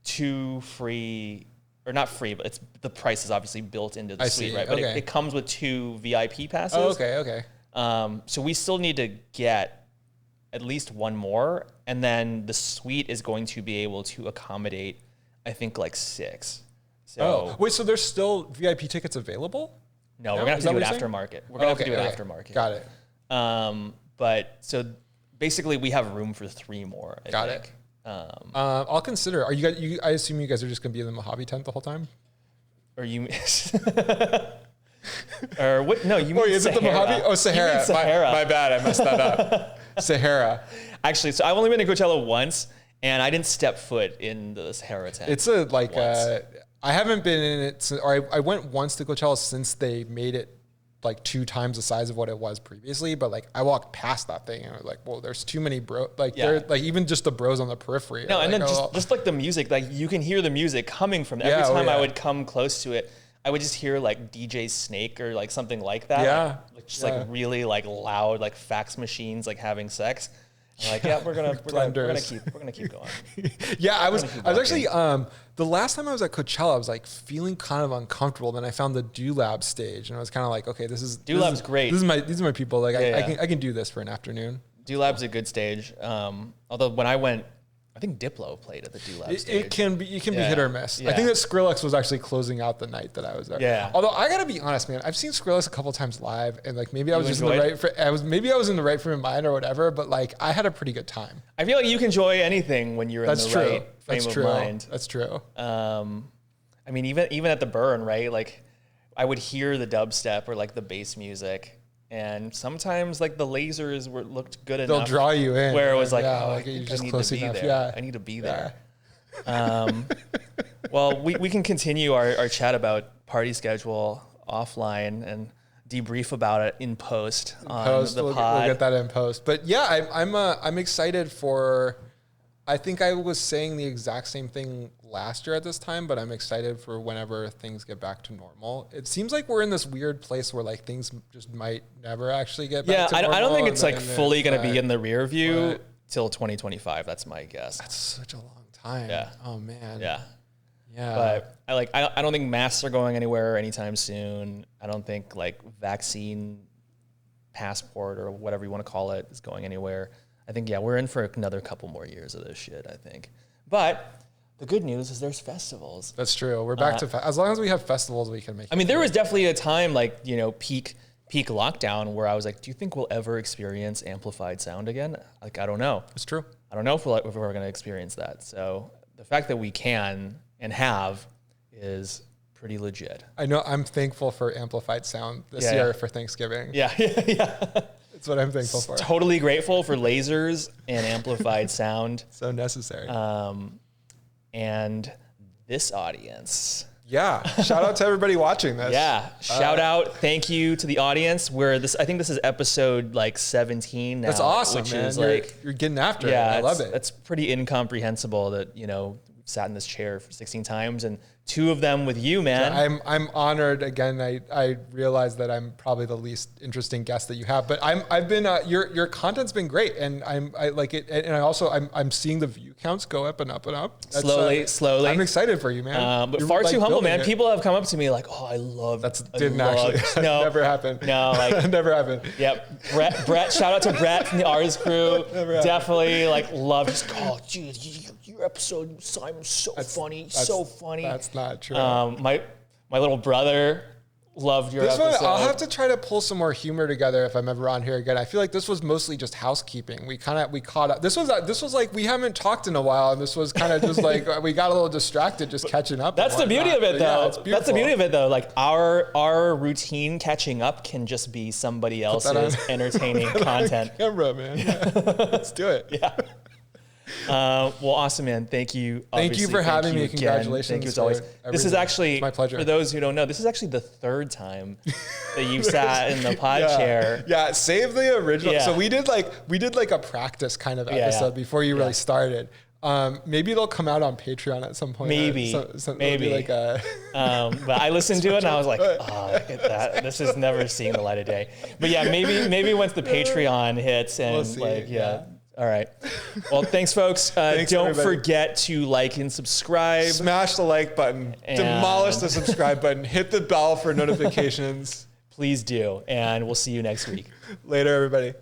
[SPEAKER 1] 2 free, or not free, but the price is obviously built into the suite, right? But it comes with 2 VIP passes.
[SPEAKER 2] Oh, okay.
[SPEAKER 1] So we still need to get at least 1 more, and then the suite is going to be able to accommodate, I think, like 6. So
[SPEAKER 2] wait, so there's still VIP tickets available?
[SPEAKER 1] No, we're gonna have to do it aftermarket. We're gonna have to do it aftermarket.
[SPEAKER 2] Got it.
[SPEAKER 1] But so basically, we have room for 3 more.
[SPEAKER 2] Got it. I'll consider. Are you? I assume you guys are just gonna be in the Mojave tent the whole time.
[SPEAKER 1] Or you? Or what? No, you mean
[SPEAKER 2] is
[SPEAKER 1] Sahara.
[SPEAKER 2] it the Mojave? Oh, Sahara.
[SPEAKER 1] You mean Sahara.
[SPEAKER 2] My bad. I messed that up. Sahara.
[SPEAKER 1] Actually, so I've only been to Coachella once, and I didn't step foot in the Sahara tent.
[SPEAKER 2] It's I haven't been in it, I went once to Coachella since they made it like 2 times the size of what it was previously. But like I walked past that thing and I was like, whoa, there's too many they're like even just the bros on the periphery.
[SPEAKER 1] No, and
[SPEAKER 2] like,
[SPEAKER 1] then just like the music, like you can hear the music coming from there. Every time I would come close to it, I would just hear like DJ Snake or like something like that.
[SPEAKER 2] Yeah.
[SPEAKER 1] Like really like loud, like fax machines, like having sex. I'm like, yeah, we're gonna keep going.
[SPEAKER 2] Yeah, I was actually the last time I was at Coachella, I was like feeling kind of uncomfortable. Then I found the Do Lab stage, and I was kind of like, okay,
[SPEAKER 1] Do Lab's great.
[SPEAKER 2] These are my people. Like I can do this for an afternoon.
[SPEAKER 1] Do Lab's a good stage. Although when I went, I think Diplo played at the Do Lab stage.
[SPEAKER 2] It can be hit or miss. Yeah. I think that Skrillex was actually closing out the night that I was there.
[SPEAKER 1] Yeah.
[SPEAKER 2] Although I gotta be honest, man, I've seen Skrillex a couple times live, and like maybe I was just in the right. I was in the right frame of mind or whatever. But like I had a pretty good time.
[SPEAKER 1] I feel like you can enjoy anything when you're in the right frame of mind.
[SPEAKER 2] That's true.
[SPEAKER 1] I mean, even at the Burn, right? Like I would hear the dubstep or like the bass music. And sometimes like the lasers looked good enough.
[SPEAKER 2] They'll draw you in.
[SPEAKER 1] Where it was like,
[SPEAKER 2] you're just close enough. Yeah.
[SPEAKER 1] I need to be there. Well, we can continue our chat about party schedule offline and debrief about it in post on the pod.
[SPEAKER 2] We'll get that in post. But yeah, I'm excited for. I think I was saying the exact same thing last year at this time, but I'm excited for whenever things get back to normal. It seems like we're in this weird place where like things just might never actually get back to normal.
[SPEAKER 1] Yeah, I don't think it's like fully going to be in the rear view till 2025. That's my guess.
[SPEAKER 2] That's such a long time.
[SPEAKER 1] Yeah.
[SPEAKER 2] Oh man.
[SPEAKER 1] Yeah.
[SPEAKER 2] Yeah.
[SPEAKER 1] But I don't think masks are going anywhere anytime soon. I don't think like vaccine passport or whatever you want to call it is going anywhere. I think, we're in for another couple more years of this shit, I think. But the good news is there's festivals.
[SPEAKER 2] That's true. We're back to as long as we have festivals, we can make it.
[SPEAKER 1] I mean, there was definitely a time like, peak lockdown where I was like, do you think we'll ever experience amplified sound again? Like, I don't know.
[SPEAKER 2] It's true.
[SPEAKER 1] I don't know if we're going to experience that. So the fact that we can and have is pretty legit.
[SPEAKER 2] I know. I'm thankful for amplified sound this year for Thanksgiving.
[SPEAKER 1] Yeah.
[SPEAKER 2] That's what I'm thankful for.
[SPEAKER 1] Totally grateful for lasers and amplified sound.
[SPEAKER 2] So necessary.
[SPEAKER 1] And this audience.
[SPEAKER 2] Yeah. Shout out to everybody watching this.
[SPEAKER 1] Yeah. Shout out. Thank you to the audience. I think this is episode like 17 now.
[SPEAKER 2] That's awesome,
[SPEAKER 1] which
[SPEAKER 2] man.
[SPEAKER 1] is
[SPEAKER 2] You're getting after it.
[SPEAKER 1] Yeah,
[SPEAKER 2] I love it.
[SPEAKER 1] That's pretty incomprehensible that, you know, we've sat in this chair for 16 times and 2 of them with you, man.
[SPEAKER 2] Yeah, I'm honored. Again, I realize that I'm probably the least interesting guest that you have, but I've been your content's been great, and I like it, and I also I'm seeing the view counts go up and up and up. That's,
[SPEAKER 1] slowly.
[SPEAKER 2] I'm excited for you, man.
[SPEAKER 1] But
[SPEAKER 2] You're,
[SPEAKER 1] far too humble, man.
[SPEAKER 2] it.
[SPEAKER 1] People have come up to me like, "Oh, I love." No,
[SPEAKER 2] never happened.
[SPEAKER 1] No, like
[SPEAKER 2] never happened.
[SPEAKER 1] Yep, Brett. Shout out to Brett from the Artist Crew. Definitely like love. Just call, dude. Your episode, Simon's so funny.
[SPEAKER 2] That's not true.
[SPEAKER 1] My little brother loved your episode.
[SPEAKER 2] I'll have to try to pull some more humor together if I'm ever on here again. I feel like this was mostly just housekeeping. We caught up. This was like we haven't talked in a while, and this was kind of just like we got a little distracted just catching up.
[SPEAKER 1] That's the beauty of it, though.
[SPEAKER 2] Yeah, it's beautiful.
[SPEAKER 1] That's the beauty of it, though. Like our routine catching up can just be somebody else's entertaining content.
[SPEAKER 2] Camera, man. Yeah. Let's do it.
[SPEAKER 1] Yeah. Well, awesome, man. Thank you.
[SPEAKER 2] Thank you for having me. Congratulations.
[SPEAKER 1] Thank you as always. This is actually,
[SPEAKER 2] my pleasure.
[SPEAKER 1] For those who don't know, this is actually the 3rd time that you've sat in the pod chair.
[SPEAKER 2] Yeah, save the original.
[SPEAKER 1] Yeah.
[SPEAKER 2] So we did like a practice kind of episode before you really started. Maybe it'll come out on Patreon at some point.
[SPEAKER 1] Maybe.
[SPEAKER 2] Like a
[SPEAKER 1] but I listened to it and I was like, oh, look at that. This is never seeing the light of day. But yeah, maybe once the Patreon hits and
[SPEAKER 2] we'll
[SPEAKER 1] All right. Well, thanks, folks. Don't forget to like and subscribe.
[SPEAKER 2] Smash the like button. Demolish the subscribe button. Hit the bell for notifications.
[SPEAKER 1] Please do. And we'll see you next week.
[SPEAKER 2] Later, everybody.